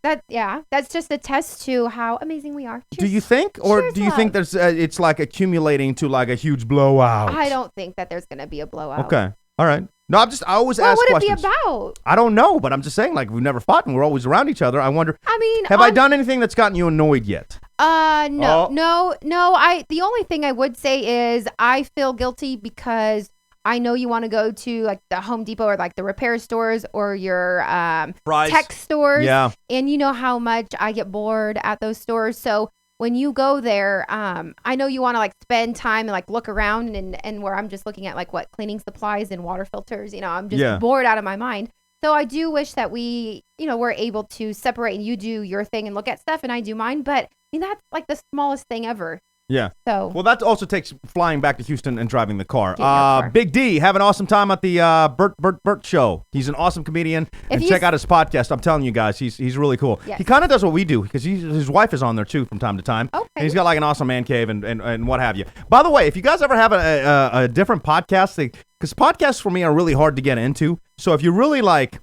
That's just a test to how amazing we are. Do you think, or Cheers, do you think love. there's it's like accumulating to like a huge blowout? I don't think that there's gonna be a blowout. Okay, all right. No, I always What ask would questions. it be about? I don't know, but I'm just saying, like, we've never fought and we're always around each other. I wonder, I mean, have I done anything that's gotten you annoyed yet? No, Oh. no. The only thing I would say is I feel guilty because I know you want to go to like the Home Depot or like the repair stores or your Fry's. tech stores. Yeah. And you know how much I get bored at those stores. So when you go there, I know you want to like spend time and like look around and where I'm just looking at like what cleaning supplies and water filters, I'm just bored out of my mind. So I do wish that we, were able to separate and you do your thing and look at stuff and I do mine. But I mean, that's like the smallest thing ever. Yeah. So Well, that also takes flying back to Houston and driving the car. Getting your car. Big D, have an awesome time at the Bert show. He's an awesome comedian. And you check out his podcast. I'm telling you guys, he's really cool. Yes. He kind of does what we do because his wife is on there too from time to time. Okay. And he's got like an awesome man cave and what have you. By the way, if you guys ever have a different podcast, because podcasts for me are really hard to get into. So if you really like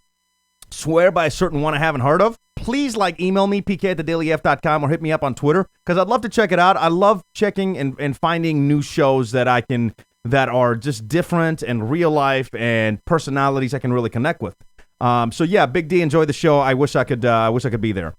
swear by a certain one I haven't heard of, please email me, pk@thedailyf.com, or hit me up on Twitter because I'd love to check it out. I love checking and finding new shows that are just different and real life and personalities I can really connect with. So yeah, Big D, enjoy the show. I wish I could be there.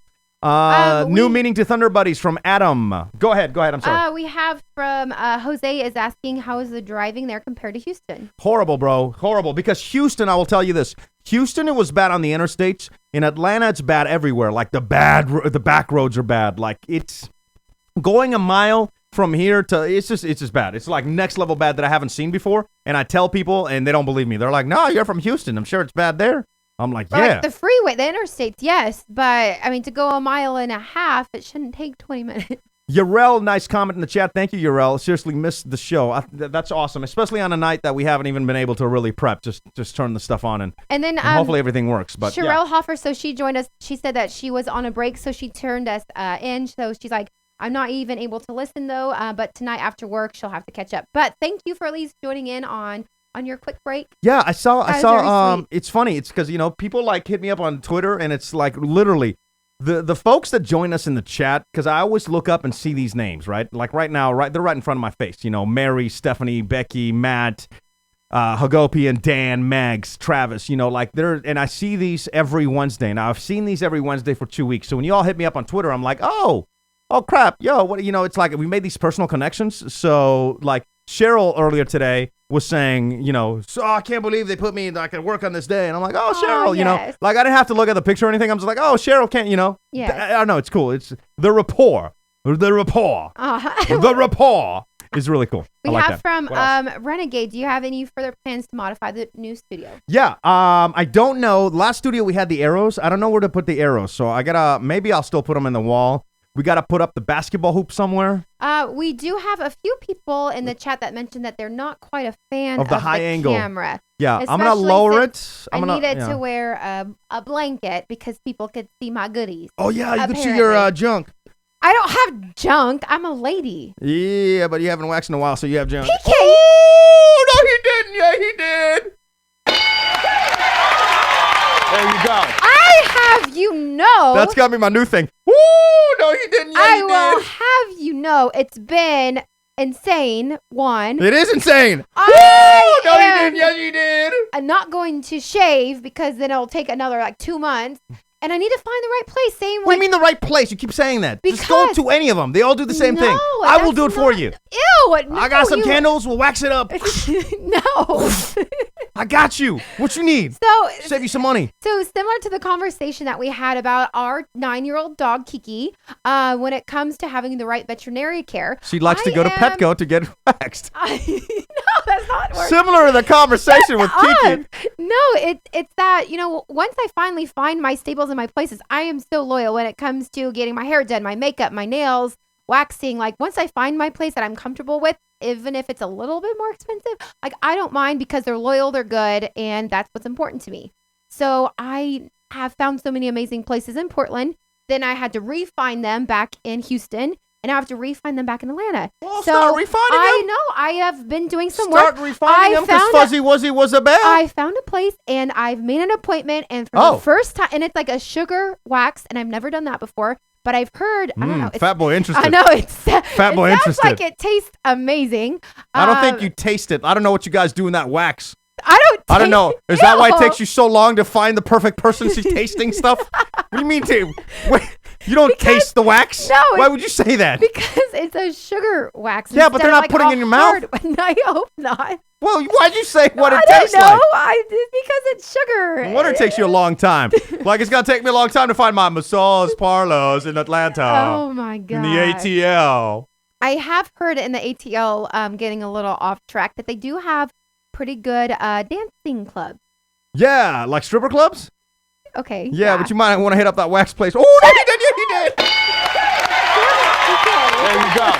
New meaning to Thunder Buddies from Adam. Go ahead. I'm sorry. we have from Jose is asking, how is the driving there compared to Houston? Horrible, bro. Horrible. Because Houston, I will tell you this. Houston, it was bad on the interstates. In Atlanta, it's bad everywhere. Like the back roads are bad. Like it's going a mile from here to, it's just bad. It's like next level bad that I haven't seen before. And I tell people and they don't believe me. They're like, no, you're from Houston. I'm sure it's bad there. I'm like, Or, yeah. like the freeway, the interstates, yes. But I mean, to go a mile and a half, it shouldn't take 20 minutes. Yarel, nice comment in the chat. Thank you, Yarel. Seriously, missed the show. That's awesome, especially on a night that we haven't even been able to really prep. Just turn the stuff on and then hopefully everything works. But Sherelle Hoffer, so she joined us. She said that she was on a break, so she turned us in. So she's like, I'm not even able to listen though. But tonight after work, she'll have to catch up. But thank you for at least joining in on your quick break. Yeah, I saw. Very sweet. It's funny. It's because people like hit me up on Twitter, and it's like literally. The folks that join us in the chat, because I always look up and see these names, right? Like right now, they're right in front of my face. Mary, Stephanie, Becky, Matt, Hagopi, and Dan, Megs, Travis. And I see these every Wednesday. Now I've seen these every Wednesday for 2 weeks. So when you all hit me up on Twitter, I'm like, oh crap, yo, what? It's like we made these personal connections. So like Cheryl earlier today was saying, so I can't believe they put me I can work on this day. And I'm like, oh, Cheryl, yes. like I didn't have to look at the picture or anything. I'm just like, oh, Cheryl can't, Yes. I don't know. It's cool. It's the rapport. The rapport. The rapport is really cool. We I like have that. from Renegade. Do you have any further plans to modify the new studio? Yeah. I don't know. Last studio we had the arrows. I don't know where to put the arrows. So maybe I'll still put them in the wall. We got to put up the basketball hoop somewhere. We do have a few people in the chat that mentioned that they're not quite a fan of the high angle camera. Yeah, I'm going to lower it. I needed to wear a blanket because people could see my goodies. Oh, yeah, you could see your junk. I don't have junk. I'm a lady. Yeah, but you haven't waxed in a while, so you have junk. PK. Oh, no, he didn't. Yeah, he did. There you go. I have you know. That's got me my new thing. Woo! No, he didn't. Yeah, I he will did. have you know it's been insane. One. It is insane. No, he didn't. Yes, he did. I'm not going to shave because then it'll take another 2 months. And I need to find the right place. What do you mean the right place? You keep saying that. Just go Because- to any of them. They all do the same thing. No, I will that's do it for not- you. Ew. No, I got some candles. We'll wax it up. No. I got you. What you need? So Save you some money. So similar to the conversation that we had about our 9-year-old dog Kiki, when it comes to having the right veterinary care, She likes to go to Petco to get waxed. No, that's not working. Similar to the conversation with Kiki. No, it's that, once I finally find my staples and my places, I am so loyal when it comes to getting my hair done, my makeup, my nails, waxing. Like once I find my place that I'm comfortable with, even if it's a little bit more expensive, I don't mind because they're loyal, they're good, and that's what's important to me. So I have found so many amazing places in Portland. Then I had to refine them back in Houston, and I have to refine them back in Atlanta. Well, start refining them. I know. I have been doing some Start work. refining them because Fuzzy Wuzzy was a bear. I found a place, and I've made an appointment, and for the first time, and it's like a sugar wax, and I've never done that before. But I've heard, I don't know. Fat boy interested. I know Fat boy it sounds interested. like it tastes amazing. I don't think you taste it. I don't know what you guys do in that wax. I don't know. Is that why it takes you so long to find the perfect person she's tasting stuff? What do you mean, wait, you don't taste the wax? No. Why would you say that? Because it's a sugar wax. Yeah, but they're not putting it in your mouth. I hope not. Well, why'd you say what it I tastes don't know. like? Because it's sugar. No wonder it takes you a long time. Like it's gonna take me a long time to find my massage parlors in Atlanta. Oh my god. In the ATL. I have heard in the ATL, getting a little off track, that they do have pretty good dancing clubs. Yeah, like stripper clubs? Okay. Yeah, but you might want to hit up that wax place. Oh, no, he did. There you go.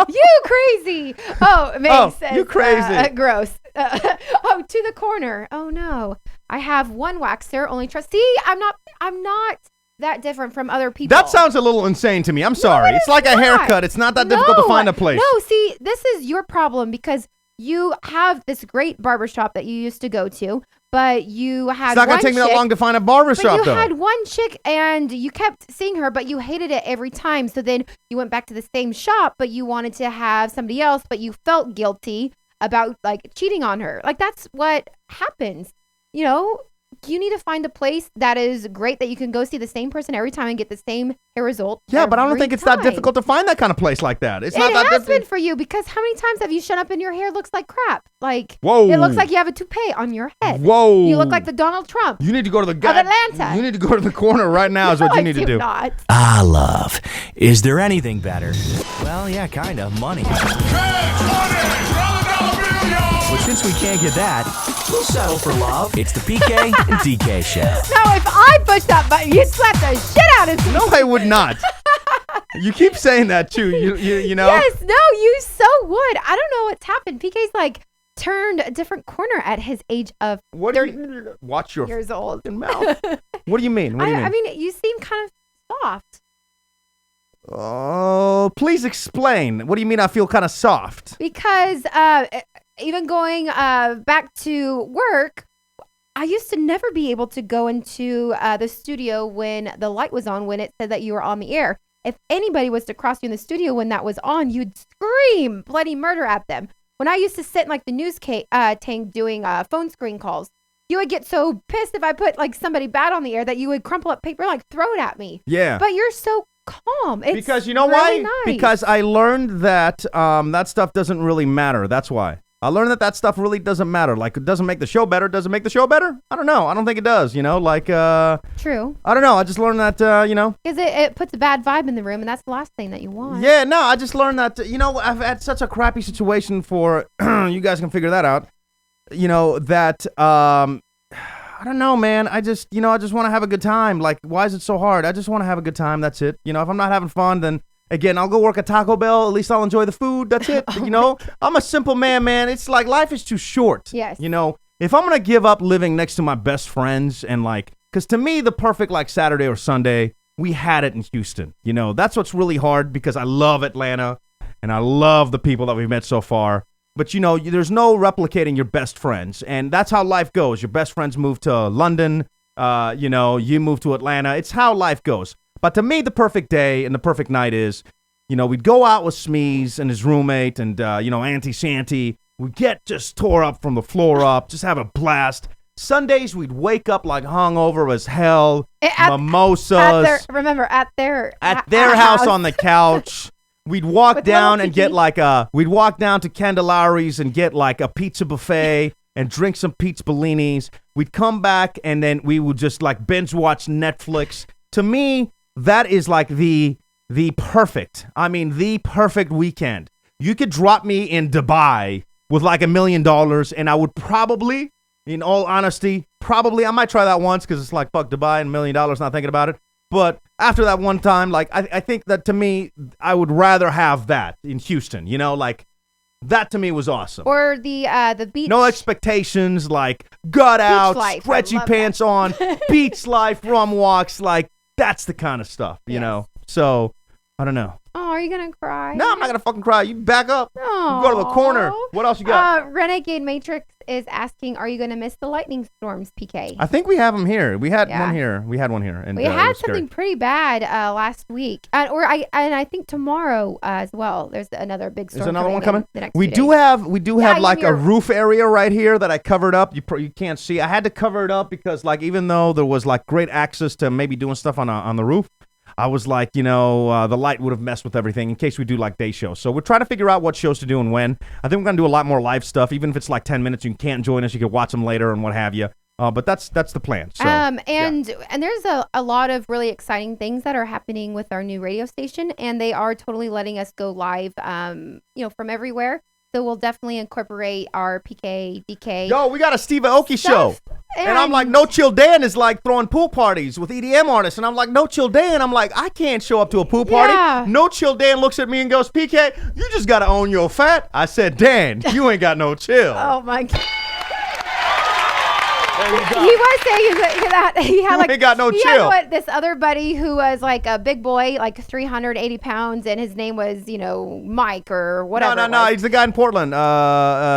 You crazy. Oh, it makes sense. You crazy. Gross. To the corner. Oh no. I have one waxer, only trust. See, I'm not that different from other people. That sounds a little insane to me. I'm sorry. It's like a haircut. It's not that difficult to find a place. No, see, this is your problem because you have this great barbershop that you used to go to, but you had It's not going to take me that long to find a barbershop, But you though. had one chick and you kept seeing her, but you hated it every time. So then you went back to the same shop, but you wanted to have somebody else, but you felt guilty about cheating on her. That's what happens. You need to find a place that is great that you can go see the same person every time and get the same hair result. Yeah, but I don't every think it's that time. difficult to find that kind of place like that. It's not that It has difficult. been for you because how many times have you shown up and your hair looks like crap? Whoa. It looks like you have a toupee on your head. Whoa. You look like the Donald Trump. You need to go to the Of Atlanta. You need to go to the corner right now is what No, you I need to do. Not. Ah, love. Is there anything better? Well, yeah, kind of. Money. But since we can't get that, we'll settle for love. It's the PK and DK show. Now, if I push that button, you'd slap the shit out of me. No, I would not. You keep saying that too. You know. Yes, no, you so would. I don't know what's happened. PK's like turned a different corner at his age of What do you watch your years old. fucking mouth? What do you mean? What do you mean? I mean, you seem kind of soft Oh, please explain. What do you mean? I feel kind of soft. because even going back to work, I used to never be able to go into the studio when the light was on, when it said that you were on the air. If anybody was to cross you in the studio when that was on, you'd scream bloody murder at them. When I used to sit in like the news tank doing phone screen calls, you would get so pissed if I put like somebody bad on the air that you would crumple up paper, like throw it at me. Yeah. But you're so calm. It's Because you know really why? Nice. Because I learned that that stuff doesn't really matter. That's why. I learned that stuff really doesn't matter. Like, it doesn't make the show better. Does it make the show better? I don't know. I don't think it does, you know? Like, True. I don't know. I just learned that, you know? Because it puts a bad vibe in the room, and that's the last thing that you want. Yeah, no, I just learned that, you know, I've had such a crappy situation for, you guys can figure that out, you know, that, I don't know, man. I just want to have a good time. Like, why is it so hard? I just want to have a good time. That's it. You know, if I'm not having fun, then, again, I'll go work at Taco Bell. At least I'll enjoy the food. That's it. You know, I'm a simple man. It's like life is too short. Yes. You know, if I'm going to give up living next to my best friends and like, because to me, the perfect like Saturday or Sunday, we had it in Houston. You know, that's what's really hard because I love Atlanta and I love the people that we've met so far. But, you know, there's no replicating your best friends. And that's how life goes. Your best friends move to London. You know, you move to Atlanta. It's how life goes. But to me, the perfect day and the perfect night is, you know, we'd go out with Smeeze and his roommate and, you know, Auntie Shanty. We'd get just tore up from the floor up, just have a blast. Sundays, we'd wake up like hungover as hell, mimosas. At their house on the couch. We'd walk With down little and get Kiki. like we'd walk down to Candelari's and get like a pizza buffet and drink some pizza bellinis. We'd come back and then we would just like binge watch Netflix. To me, that is like the perfect weekend. You could drop me in Dubai with like $1 million and I would probably, in all honesty, I might try that once because it's like, fuck Dubai and $1 million, not thinking about it. But after that one time, like, I think that to me, I would rather have that in Houston, you know, like, that to me was awesome. Or the beach. No expectations, like, gut out, life. I stretchy love pants on, beach life, rum walks, like, that's the kind of stuff, you know? So, I don't know. Oh, are you going to cry? No, I'm not going to fucking cry. You back up. Aw. You go to the corner. What else you got? Renegade Matrix is asking, are you going to miss the lightning storms, PK? I think we have them here. We had Yeah. one here. We had one here. And We it had was scary. something pretty bad last week. I think tomorrow as well. There's another big storm. There's another one coming. The next We few do days. have Yeah, like a you're- roof area right here that I covered up. You can't see. I had to cover it up because like even though there was like great access to maybe doing stuff on the roof, I was like, you know, the light would have messed with everything in case we do like day shows. So we're trying to figure out what shows to do and when. I think we're gonna do a lot more live stuff, even if it's like 10 minutes. You can't join us. You can watch them later and what have you. But that's the plan. So, and there's a lot of really exciting things that are happening with our new radio station, and they are totally letting us go live, from everywhere. So we'll definitely incorporate our PK, DK. Yo, we got a Steve Aoki show. stuff. And I'm like, No Chill Dan is like throwing pool parties with EDM artists. And I'm like, No Chill Dan. I'm like, I can't show up to a pool party. Yeah. No Chill Dan looks at me and goes, PK, you just got to own your fat. I said, Dan, you ain't got no chill. Oh my God. There you go. He was saying that he had You like ain't got no he chill. had this other buddy who was like a big boy, like 380 pounds, and his name was Mike or whatever. No, it was. he's the guy in Portland,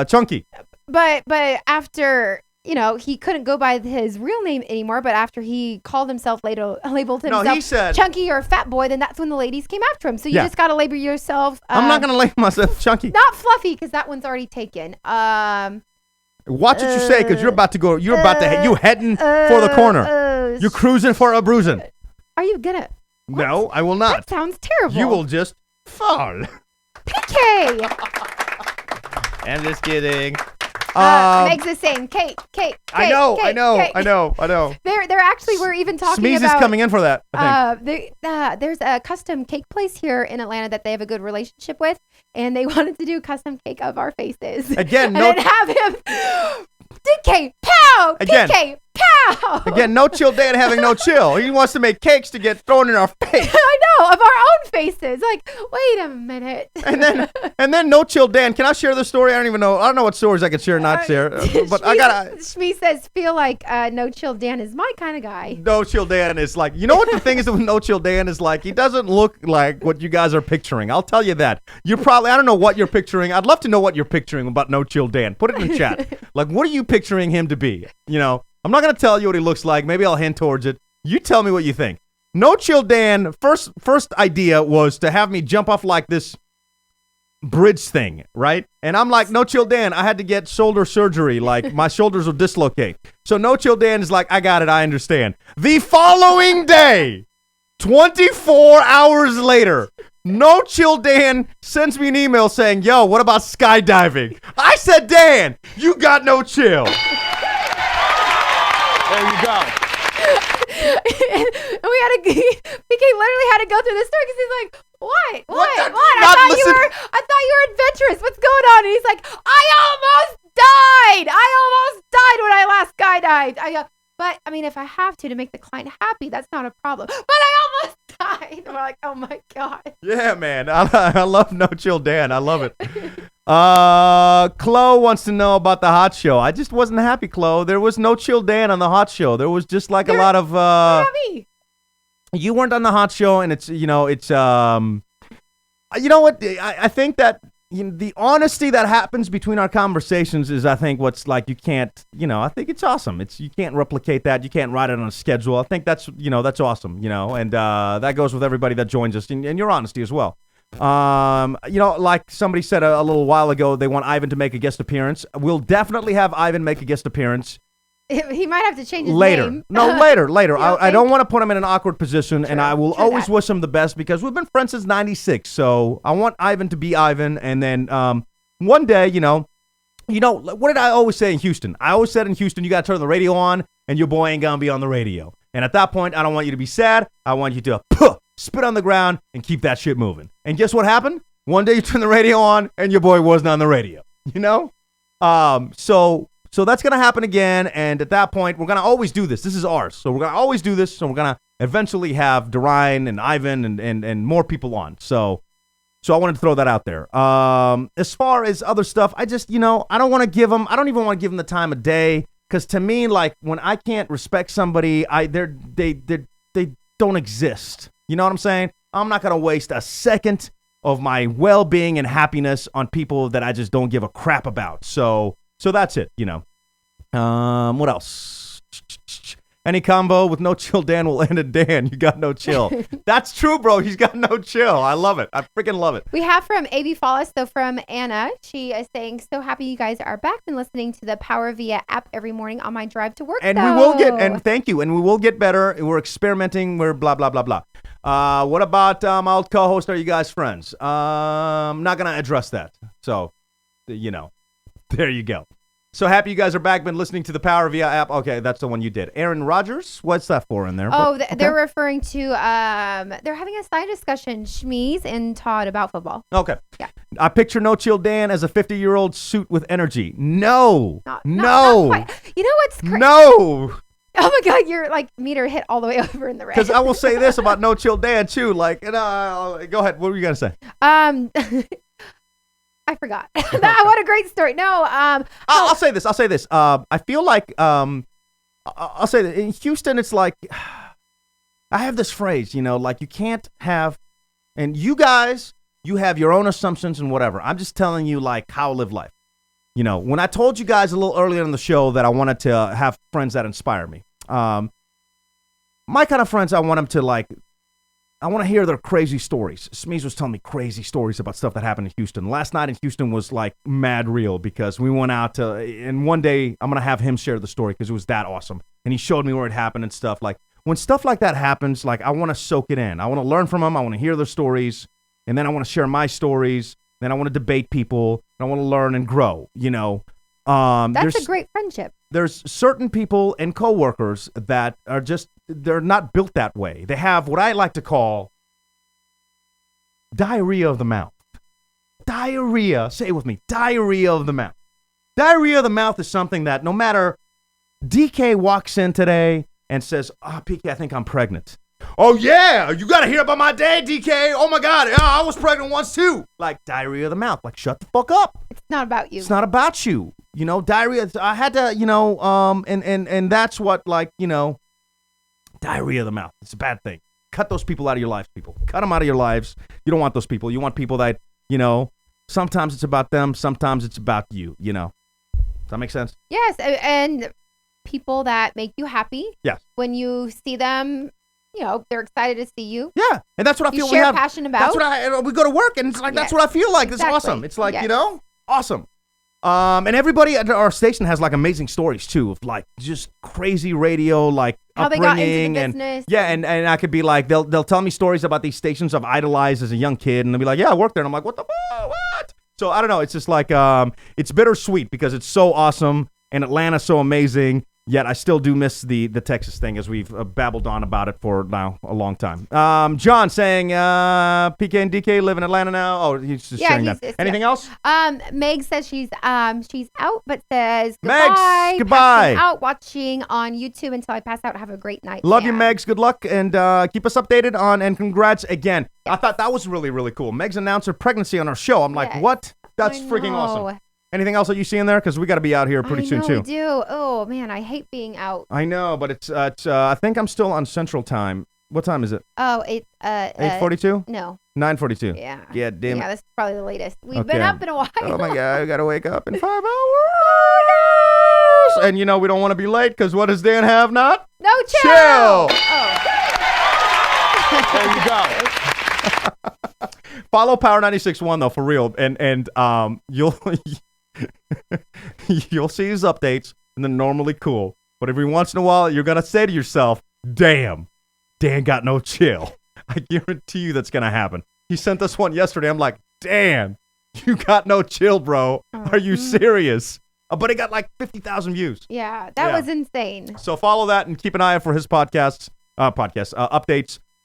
Chunky. But after he couldn't go by his real name anymore. But after he called himself labeled himself he said- Chunky or Fat Boy, then that's when the ladies came after him. So you Yeah. just gotta label yourself. I'm not going to label myself Chunky. Not Fluffy because that one's already taken. Watch what you say because you're about to go. You're heading for the corner. You're cruising for a bruising. Are you gonna? No, I will not. That sounds terrible. You will just fall. PK. I'm just kidding. Meg's is saying Kate. I know. They're actually, we're even talking Smeeze about. is coming in for that, I think. There's a custom cake place here in Atlanta that they have a good relationship with, and they wanted to do a custom cake of our faces. Again, and then have him DK pow, Again. DK Wow. Again, no chill Dan having no chill. He wants to make cakes to get thrown in our face. I know, of our own faces. Like, wait a minute. And then no chill Dan. Can I share the story? I don't even know. I don't know what stories I can share or not share. But I gotta. Shmi says, feel like No Chill Dan is my kind of guy. No chill Dan is like, you know what the thing is with No Chill Dan is like? He doesn't look like what you guys are picturing. I'll tell you that. You're probably, I don't know what you're picturing. I'd love to know what you're picturing about No Chill Dan. Put it in the chat. Like, what are you picturing him to be? You know, I'm not gonna tell you what he looks like. Maybe I'll hint towards it. You tell me what you think. No Chill Dan, first idea was to have me jump off like this bridge thing, right? And I'm like, No Chill Dan, I had to get shoulder surgery. Like, my shoulders will dislocate. So No Chill Dan is like, I got it, I understand. The following day, 24 hours later, No Chill Dan sends me an email saying, yo, what about skydiving? I said, Dan, you got no chill. There you go. And we had to, PK literally had to go through this story because he's like, what? Not I listen- thought you were adventurous. What's going on? And he's like, I almost died when I last skydived. I go, but I mean, if I have to make the client happy, that's not a problem. But I almost died. And we're like, oh my God. Yeah, man. I love No Chill Dan. I love it. Chloe wants to know about the hot show. I just wasn't happy, Chloe. There was no Chill Dan on the hot show. There was just like a lot of Happy. you weren't on the hot show, and it's you know what, I think that the honesty that happens between our conversations is, I think, what's like, you can't, I think it's awesome. You can't replicate that. You can't write it on a schedule. I think that's awesome, and that goes with everybody that joins us, and your honesty as well. Like somebody said a little while ago, they want Ivan to make a guest appearance. We'll definitely have Ivan make a guest appearance. He might have to change his Later. name. No, later. I don't think? want to put him in an awkward position, and I will always that. wish him the best because we've been friends since 96. So I want Ivan to be Ivan, and then one day, what did I always say in Houston? I always said in Houston, you got to turn the radio on, and your boy ain't going to be on the radio. And at that point, I don't want you to be sad. I want you to spit on the ground and keep that shit moving. And guess what happened? One day you turn the radio on, and your boy wasn't on the radio, So that's going to happen again, and at that point, we're going to always do this. This is ours. So we're going to always do this, so we're going to eventually have Derine and Ivan and more people on. So I wanted to throw that out there. As far as other stuff, I just, I don't want to give them, I don't even want to give them the time of day, because to me, like, when I can't respect somebody, they don't exist. You know what I'm saying? I'm not going to waste a second of my well-being and happiness on people that I just don't give a crap about. So that's it, What else? Any combo with No Chill Dan will end in Dan. You got no chill. That's true, bro. He's got no chill. I love it. I freaking love it. We have from AB Follis, so from Anna. She is saying, so happy you guys are back. Been listening to the Power Via app every morning on my drive to work. And we will get, and thank you, and we will get better. We're experimenting. We're blah, blah, blah, blah. What about my old co-host? Are you guys friends? I'm not going to address that. So, there you go. So happy you guys are back. Been listening to the Power Via app. Okay, that's the one you did. Aaron Rodgers, what's that for in there? Oh, they're referring to, they're having a side discussion, Shmeez and Todd, about football. Okay. Yeah. I picture No Chill Dan as a 50-year-old suit with energy. No. Not No. quite. You know what's crazy? No. Oh my God, your meter hit all the way over in the red. Because I will say this about No Chill Dan too. Like, go ahead. What were you gonna say? I forgot. What a great story. No, I'll say this. I feel like I'll say that in Houston, it's like I have this phrase. Like, you can't have, and you guys, you have your own assumptions and whatever. I'm just telling you, like, how I live life. When I told you guys a little earlier in the show that I wanted to have friends that inspire me, my kind of friends, I want them to, like, I want to hear their crazy stories. Smeeze was telling me crazy stories about stuff that happened in Houston. Last night in Houston was, like, mad real because we went out to, and one day I'm going to have him share the story because it was that awesome. And he showed me where it happened and stuff. Like, when stuff like that happens, like, I want to soak it in. I want to learn from them. I want to hear their stories. And then I want to share my stories. Then I want to debate people. I want to learn and grow, that's a great friendship. There's certain people and coworkers that are just, they're not built that way. They have what I like to call diarrhea of the mouth. Diarrhea, say it with me, diarrhea of the mouth. Diarrhea of the mouth is something that no matter DK walks in today and says, PK, I think I'm pregnant. Oh, yeah, you got to hear about my day, DK. Oh, my God, I was pregnant once, too. Like, diarrhea of the mouth. Like, shut the fuck up. It's not about you. It's not about you. You know, diarrhea, I had to, and that's what, like, diarrhea of the mouth. It's a bad thing. Cut those people out of your lives, people. Cut them out of your lives. You don't want those people. You want people that, sometimes it's about them, sometimes it's about you, Does that make sense? Yes, and people that make you happy. Yes. When you see them, they're excited to see you. Yeah, and that's what I You feel share we have. passion about. That's what we go to work, and it's like, that's Yes. what I feel like. It's Exactly. awesome. It's like, Yes. awesome. And everybody at our station has like amazing stories too, of like just crazy radio, like How they got into the upbringing, and business. yeah, and I could be like, they'll tell me stories about these stations I've idolized as a young kid, and they'll be like, yeah, I worked there, and I'm like, what the fuck, what? So I don't know, it's just like it's bittersweet because it's so awesome and Atlanta's so amazing. Yet I still do miss the Texas thing, as we've babbled on about it for now a long time. John saying PK and DK live in Atlanta now. Oh, he's just sharing that. Anything else? Meg says she's out, but says Megs, goodbye. goodbye. Passing out watching on YouTube until I pass out. Have a great night. Love you, Yeah. Megs. Good luck, and keep us updated on. And congrats again. I thought that was really, really cool. Megs announced her pregnancy on our show. I'm like, Yes. what? That's I freaking know. awesome. Anything else that you see in there? Because we got to be out here pretty soon I know too. we do. Oh man, I hate being out. I know, but it's I think I'm still on Central Time. What time is it? Oh, it's 8:42? No. 9:42. Yeah. Yeah, damn Yeah, it. this is probably the latest. We've Okay. been up in a while. Oh my God, I gotta wake up in 5 hours. And we don't want to be late because what does Dan have not? No chill. Chill. Oh. There you go. Follow Power 96.1 though, for real, and you'll you'll see his updates, and they're normally cool. But every once in a while, you're gonna say to yourself, "Damn, Dan got no chill." I guarantee you that's gonna happen. He sent us one yesterday. I'm like, "Dan, you got no chill, bro. Are you serious?" But it got like 50,000 views. Yeah, that was insane. So follow that and keep an eye out for his updates.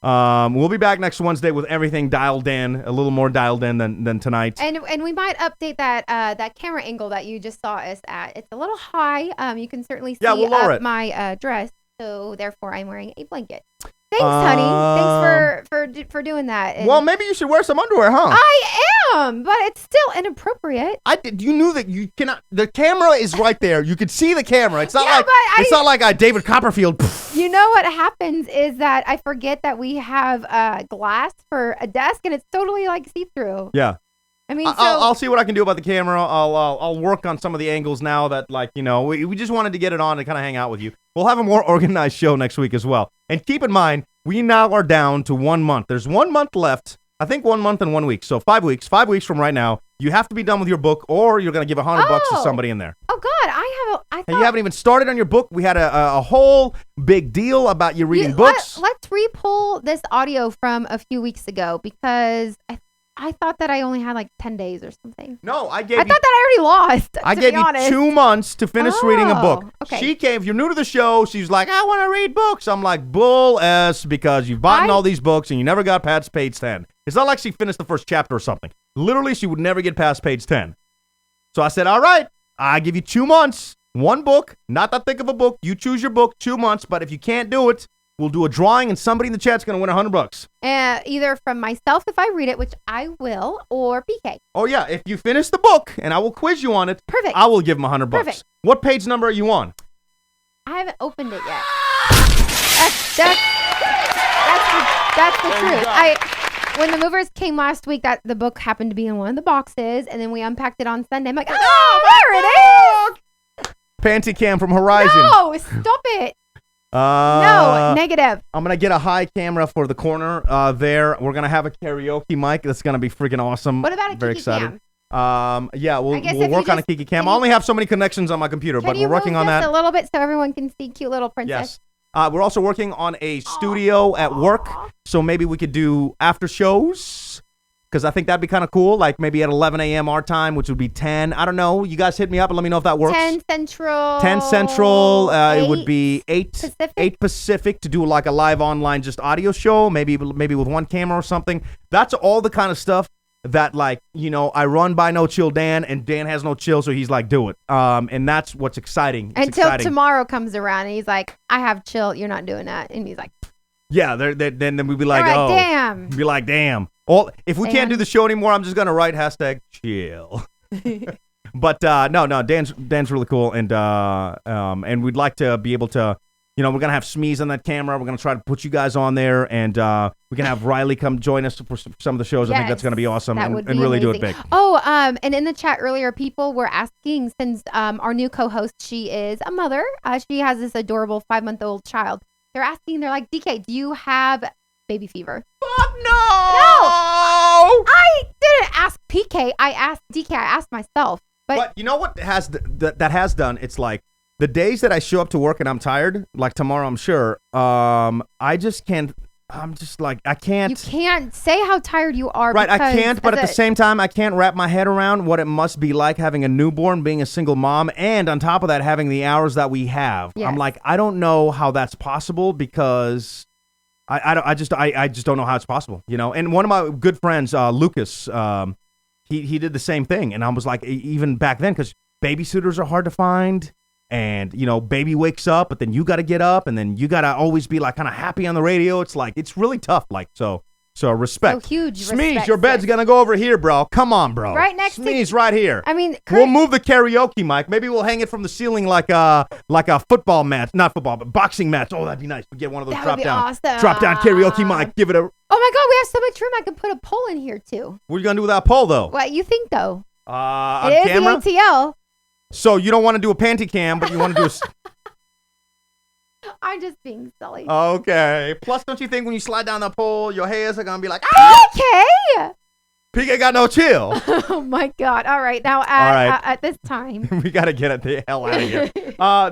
We'll be back next Wednesday with everything dialed in, a little more dialed in than tonight. And we might update that camera angle that you just saw us at. It's a little high. You can certainly see we'll lower up it. my dress, so therefore I'm wearing a blanket. Thanks, honey. Thanks for doing that. And Well, maybe you should wear some underwear, huh? I am, but it's still inappropriate. You knew that you cannot. The camera is right there. You could see the camera. It's not Yeah, like but it's not like David Copperfield. You know what happens is that I forget that we have glass for a desk, and it's totally like see-through. Yeah. I mean, I'll see what I can do about the camera. I'll work on some of the angles now that we just wanted to get it on and kind of hang out with you. We'll have a more organized show next week as well. And keep in mind, we now are down to 1 month. There's 1 month left. I think 1 month and 1 week. So 5 weeks. 5 weeks from right now, you have to be done with your book, or you're gonna give $100 to somebody in there. Oh God, I And thought you haven't even started on your book. We had a whole big deal about you reading books. Let's re-pull this audio from a few weeks ago because I thought that I only had like 10 days or something. No, I thought that I already lost. I to gave be you honest. 2 months to finish reading a book. Okay. She came. If you're new to the show, she's like, I want to read books. I'm like, bull s, because you've bought all these books and you never got past page 10. It's not like she finished the first chapter or something. Literally, she would never get past page 10. So I said, all right, I give you 2 months, 1 book, not that thick of a book. You choose your book, 2 months. But if you can't do it, we'll do a drawing and somebody in the chat's going to win $100. Either from myself if I read it, which I will, or PK. Oh, yeah. If you finish the book and I will quiz you on it, Perfect. I will give them $100. Perfect. What page number are you on? I haven't opened it yet. That's the truth. When the movers came last week, that the book happened to be in one of the boxes, and then we unpacked it on Sunday. I'm like, oh, there it is! Panty Cam from Horizon. No, stop it. No, negative. I'm going to get a high camera for the corner there. We're going to have a karaoke mic. That's going to be freaking awesome. What about a Very Kiki excited. Cam? Yeah, we'll guess if work you on a just- Kiki Cam. I only have so many connections on my computer, but Can you we're working move on this that. a little bit so everyone can see cute little princess? Yes. We're also working on a studio at work, so maybe we could do after shows, because I think that'd be kind of cool, like maybe at 11 a.m. our time, which would be 10. I don't know. You guys hit me up and let me know if that works. 10 Central. 10 Central. It would 8 be 8 Pacific? 8 Pacific to do like a live online just audio show, maybe with one camera or something. That's all the kind of stuff that like, I run by No Chill Dan, and Dan has no chill, so he's like, do it. And that's what's exciting. It's Until exciting. tomorrow comes around and he's like, I have chill. You're not doing that. And he's like, Yeah, then we'd be like, all right, oh. damn. Be like, damn. Well, if we can't do Dan. the show anymore, I'm just going to write #chill. But no, Dan's really cool. And we'd like to be able to, we're going to have Smeeze on that camera. We're going to try to put you guys on there, and we can have Riley come join us for some of the shows. I think that's going to be awesome, That and would be really do it amazing. big. Oh, and in the chat earlier, people were asking, since our new co-host, she is a mother. She has this adorable 5-month-old child. They're asking, they're like, DK, do you have baby fever? Fuck no! I didn't ask PK. I asked DK. I asked myself. But you know what that has done? It's like the days that I show up to work and I'm tired, like tomorrow, I'm sure. I just can't. I'm just like, I can't. You can't say how tired you are. Right, I because can't, but as at the same time, I can't wrap my head around what it must be like having a newborn, being a single mom, and on top of that, having the hours that we have. Yes. I'm like, I don't know how that's possible because I just don't know how it's possible, And one of my good friends, Lucas, he did the same thing, and I was like, even back then, because babysitters are hard to find. And, baby wakes up, but then you got to get up, and then you got to always be like kind of happy on the radio. It's like, it's really tough. Like, so respect. So huge Smeeze, respect, your bed's sis. going to go over here, bro. Come on, bro. Right next to- Smeeze right here. I mean, We'll move the karaoke mic. Maybe we'll hang it from the ceiling like a football match. Not football, but boxing match. Oh, that'd be nice. We get one of those That would be awesome. drop down karaoke mic. Give it a. Oh my God, we have so much room. I can put a poll in here too. What are you going to do with that pole, though? What you think though? On It is camera? the ATL. So you don't want to do a panty cam, but you want to do I'm just being silly. Okay. Plus, don't you think when you slide down the pole, your hairs are going to be like, ah! Okay. PK got no chill. Oh my God. All right. Now right. at this time. We got to get the hell out of here.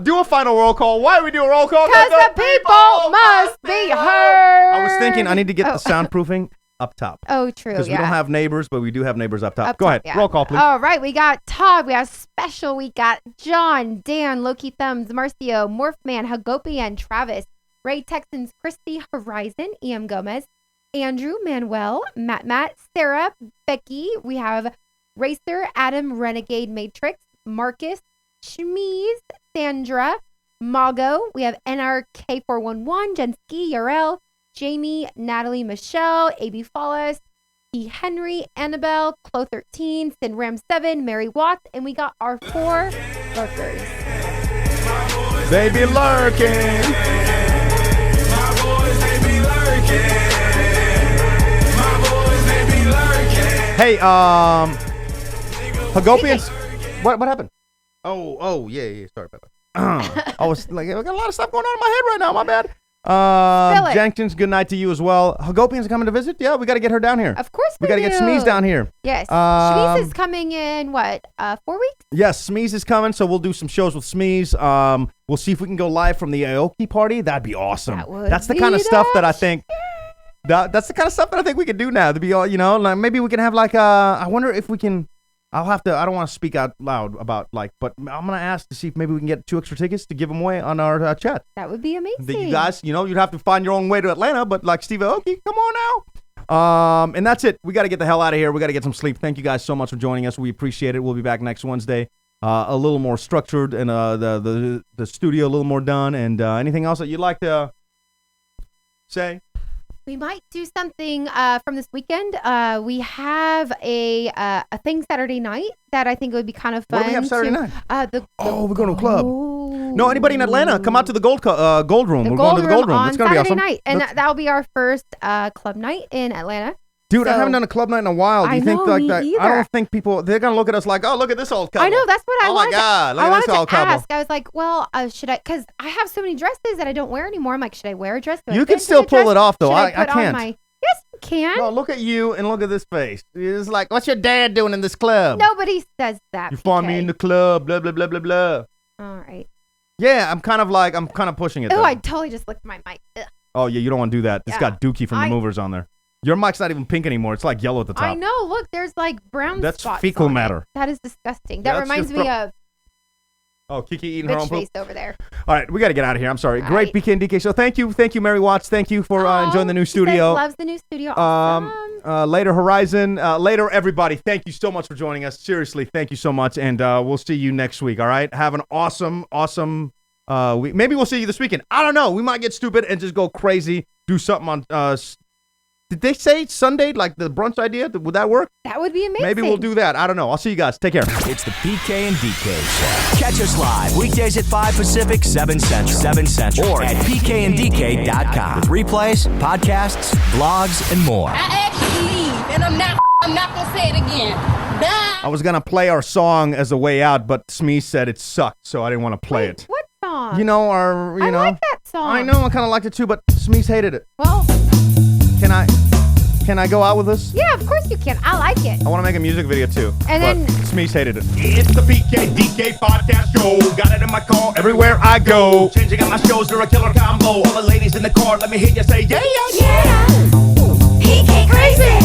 Do a final roll call. Why do we do a roll call? Because the people must be heard. I was thinking I need to get the soundproofing up top. Oh, true. Because we don't have neighbors, but we do have neighbors up top. Up Go top, ahead. yeah. Roll call, please. All right. We got Todd. We have Special. We got John, Dan, Loki Thumbs, Marcio, Morphman, Hagopian, Travis, Ray Texans, Christy, Horizon, EM Gomez, Andrew, Manuel, Matt, Sarah, Becky. We have Racer, Adam, Renegade, Matrix, Marcus, Shmeez, Sandra, Mago. We have NRK411, Jenski, Yarel, Jamie, Natalie, Michelle, AB Fallis, E. Henry, Annabelle, Clo13, Sinram7, Mary Watts, and we got our 4 lurkers. They be lurking. Hey, Hagopians. What happened? Oh, yeah. Sorry about that. I was like, I got a lot of stuff going on in my head right now. My bad. Spill it. Jenkins, good night to you as well. Hagopians are coming to visit. Yeah, we got to get her down here. Of course We got to get do. Smeeze down here. Yes. Um, Shmeez is coming in, 4 weeks? Yes, Smeeze is coming, so we'll do some shows with Smeeze. We'll see if we can go live from the Aoki party. That'd be awesome. That would That's the be kind of stuff that I the think. That's the kind of stuff that I think we could do now. To be all, like maybe we can have like I wonder if we can. I'll have to. I don't want to speak out loud about but I'm gonna ask to see if maybe we can get 2 extra tickets to give them away on our chat. That would be amazing. That you guys, you'd have to find your own way to Atlanta, but like Steve Aoki, come on now. And that's it. We got to get the hell out of here. We got to get some sleep. Thank you guys so much for joining us. We appreciate it. We'll be back next Wednesday, a little more structured and the studio a little more done. And anything else that you'd like to say? We might do something from this weekend. We have a thing Saturday night that I think would be kind of fun. What do we have Saturday night? We're going to a club. Gold. No, anybody in Atlanta, come out to the Gold Room. We're going to the Gold Room. on It's going to be Saturday awesome. night, and that'll be our first club night in Atlanta. Dude, I So- haven't done a club night in a while. Do you I think know, like me that? I either. don't think they're going to look at us like, oh, look at this old couple. I know, that's what I Oh wanted my God, look I at wanted this old to couple. ask. I was like, well, should I? Because I have so many dresses that I don't wear anymore. I'm like, should I wear a dress? Do I You fit can into still the dress? pull it off, though. Should I put on can't. Yes, you can. No, look at you and look at this face. It's like, what's your dad doing in this club? Nobody says that. You find me PK. in the club, blah, blah, blah, blah, blah. All right. Yeah, I'm kind of pushing it, Oh, though. I totally just licked my mic. Ugh. Oh, yeah, you don't want to do that. It's Yeah. got Dookie from the Movers on there. Your mic's not even pink anymore. It's like yellow at the top. I know. Look, there's like brown That's spots fecal on it. matter. That is disgusting. Yeah, That that's reminds your me of Oh, Kiki eating her Bitch own poop. face over there. All right, we got to get out of here. I'm sorry. All Great right. BK and DK show. Thank you, Mary Watts. Thank you for enjoying the new She says studio. loves the new studio. Awesome. Later, Horizon. Later, everybody. Thank you so much for joining us. Seriously, thank you so much, and we'll see you next week. All right. Have an awesome week. Maybe we'll see you this weekend. I don't know. We might get stupid and just go crazy. Do something on. Did they say Sunday, like the brunch idea? Would that work? That would be amazing. Maybe we'll do that. I don't know. I'll see you guys. Take care. It's the PK and DK Show. Catch us live weekdays at 5 Pacific, 7 Central, or at pkanddk.com with replays, podcasts, blogs, and more. I actually leave, and I'm not gonna say it again. Bye. I was gonna play our song as a way out, but Smee said it sucked, so I didn't want to play it. What song? You know, I like that song. I know, I kind of liked it too, but Smee's hated it. Well, Can I go out with this? yeah, of course you can. I like it. I want to make a music video too. And but then- Smee's hated it. It's the PK podcast show. Got it in my car everywhere I go. Changing up my shows, they're a killer combo. All the ladies in the car, let me hear you say, yeah, yeah, yeah. He get crazy.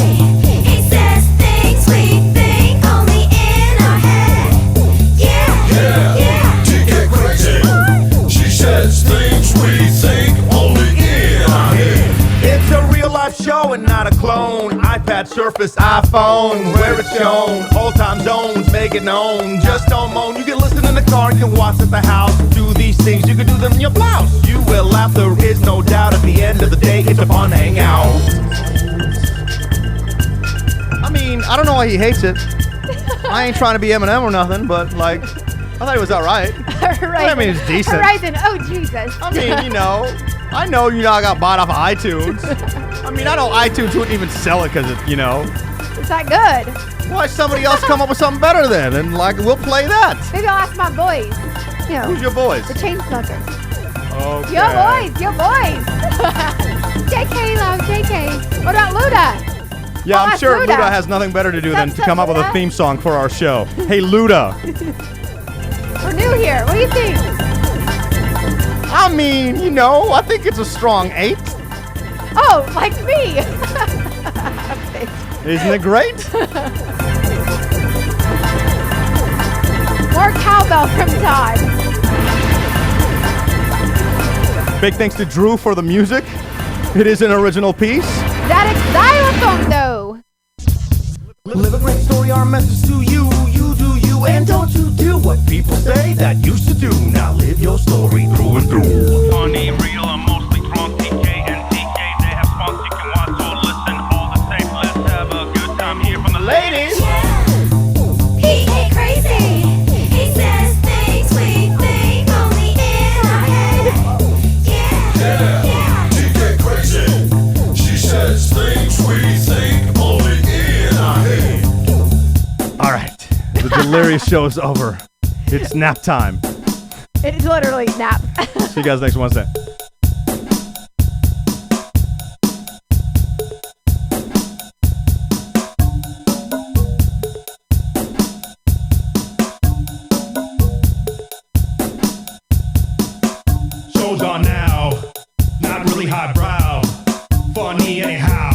He says things we think only in our head. Yeah. She get crazy. She says things we think only in our head. It's a real life show and not a clone. iPad, Surface, iPhone, where it's shown. All time zones, make it known. Just don't moan. You can listen in the car, you can watch at the house. Do these things, you can do them in your blouse. You will laugh, there is no doubt. At the end of the day, it's a fun hangout. I mean, I don't know why he hates it. I ain't trying to be Eminem or nothing, but like, I thought it was all right. Horizon. I mean, it's decent. Horizon. Oh, Jesus. I mean, you know, I know I got bought off of iTunes. I mean, I know iTunes wouldn't even sell it because it, you know. It's not good. Why somebody else come up with something better then? And like, we'll play that. Maybe I'll ask my boys. You know, Who's your boys? the Chainsmokers. Okay. Your boys. JK, love, JK. What about Luda? Yeah, I'll I'm ask sure Luda. Luda has nothing better to do than to What's up, come up with a Luda? theme song for our show. Hey, Luda. We're new here. What do you think? I mean, you know, I think it's a strong 8. Oh, like me. Isn't it great? More cowbell from Todd. Big thanks to Drew for the music. It is an original piece. That xylophone, though. Live a great story, our message to you. You do you, and don't you do what people say that used to do. Now live your story through and through. Funny, real, I'm mostly drunk. PK and DK, they have fun. You can watch or listen, all the same. Let's have a good time here from the ladies. He get crazy. He says things we think only in our head. Yeah. She get crazy. She says things we think only in our head. All right. The Delirious show is over. It's nap time. It is literally nap. See you guys next Wednesday. Show's on now. Not really highbrow. Funny anyhow.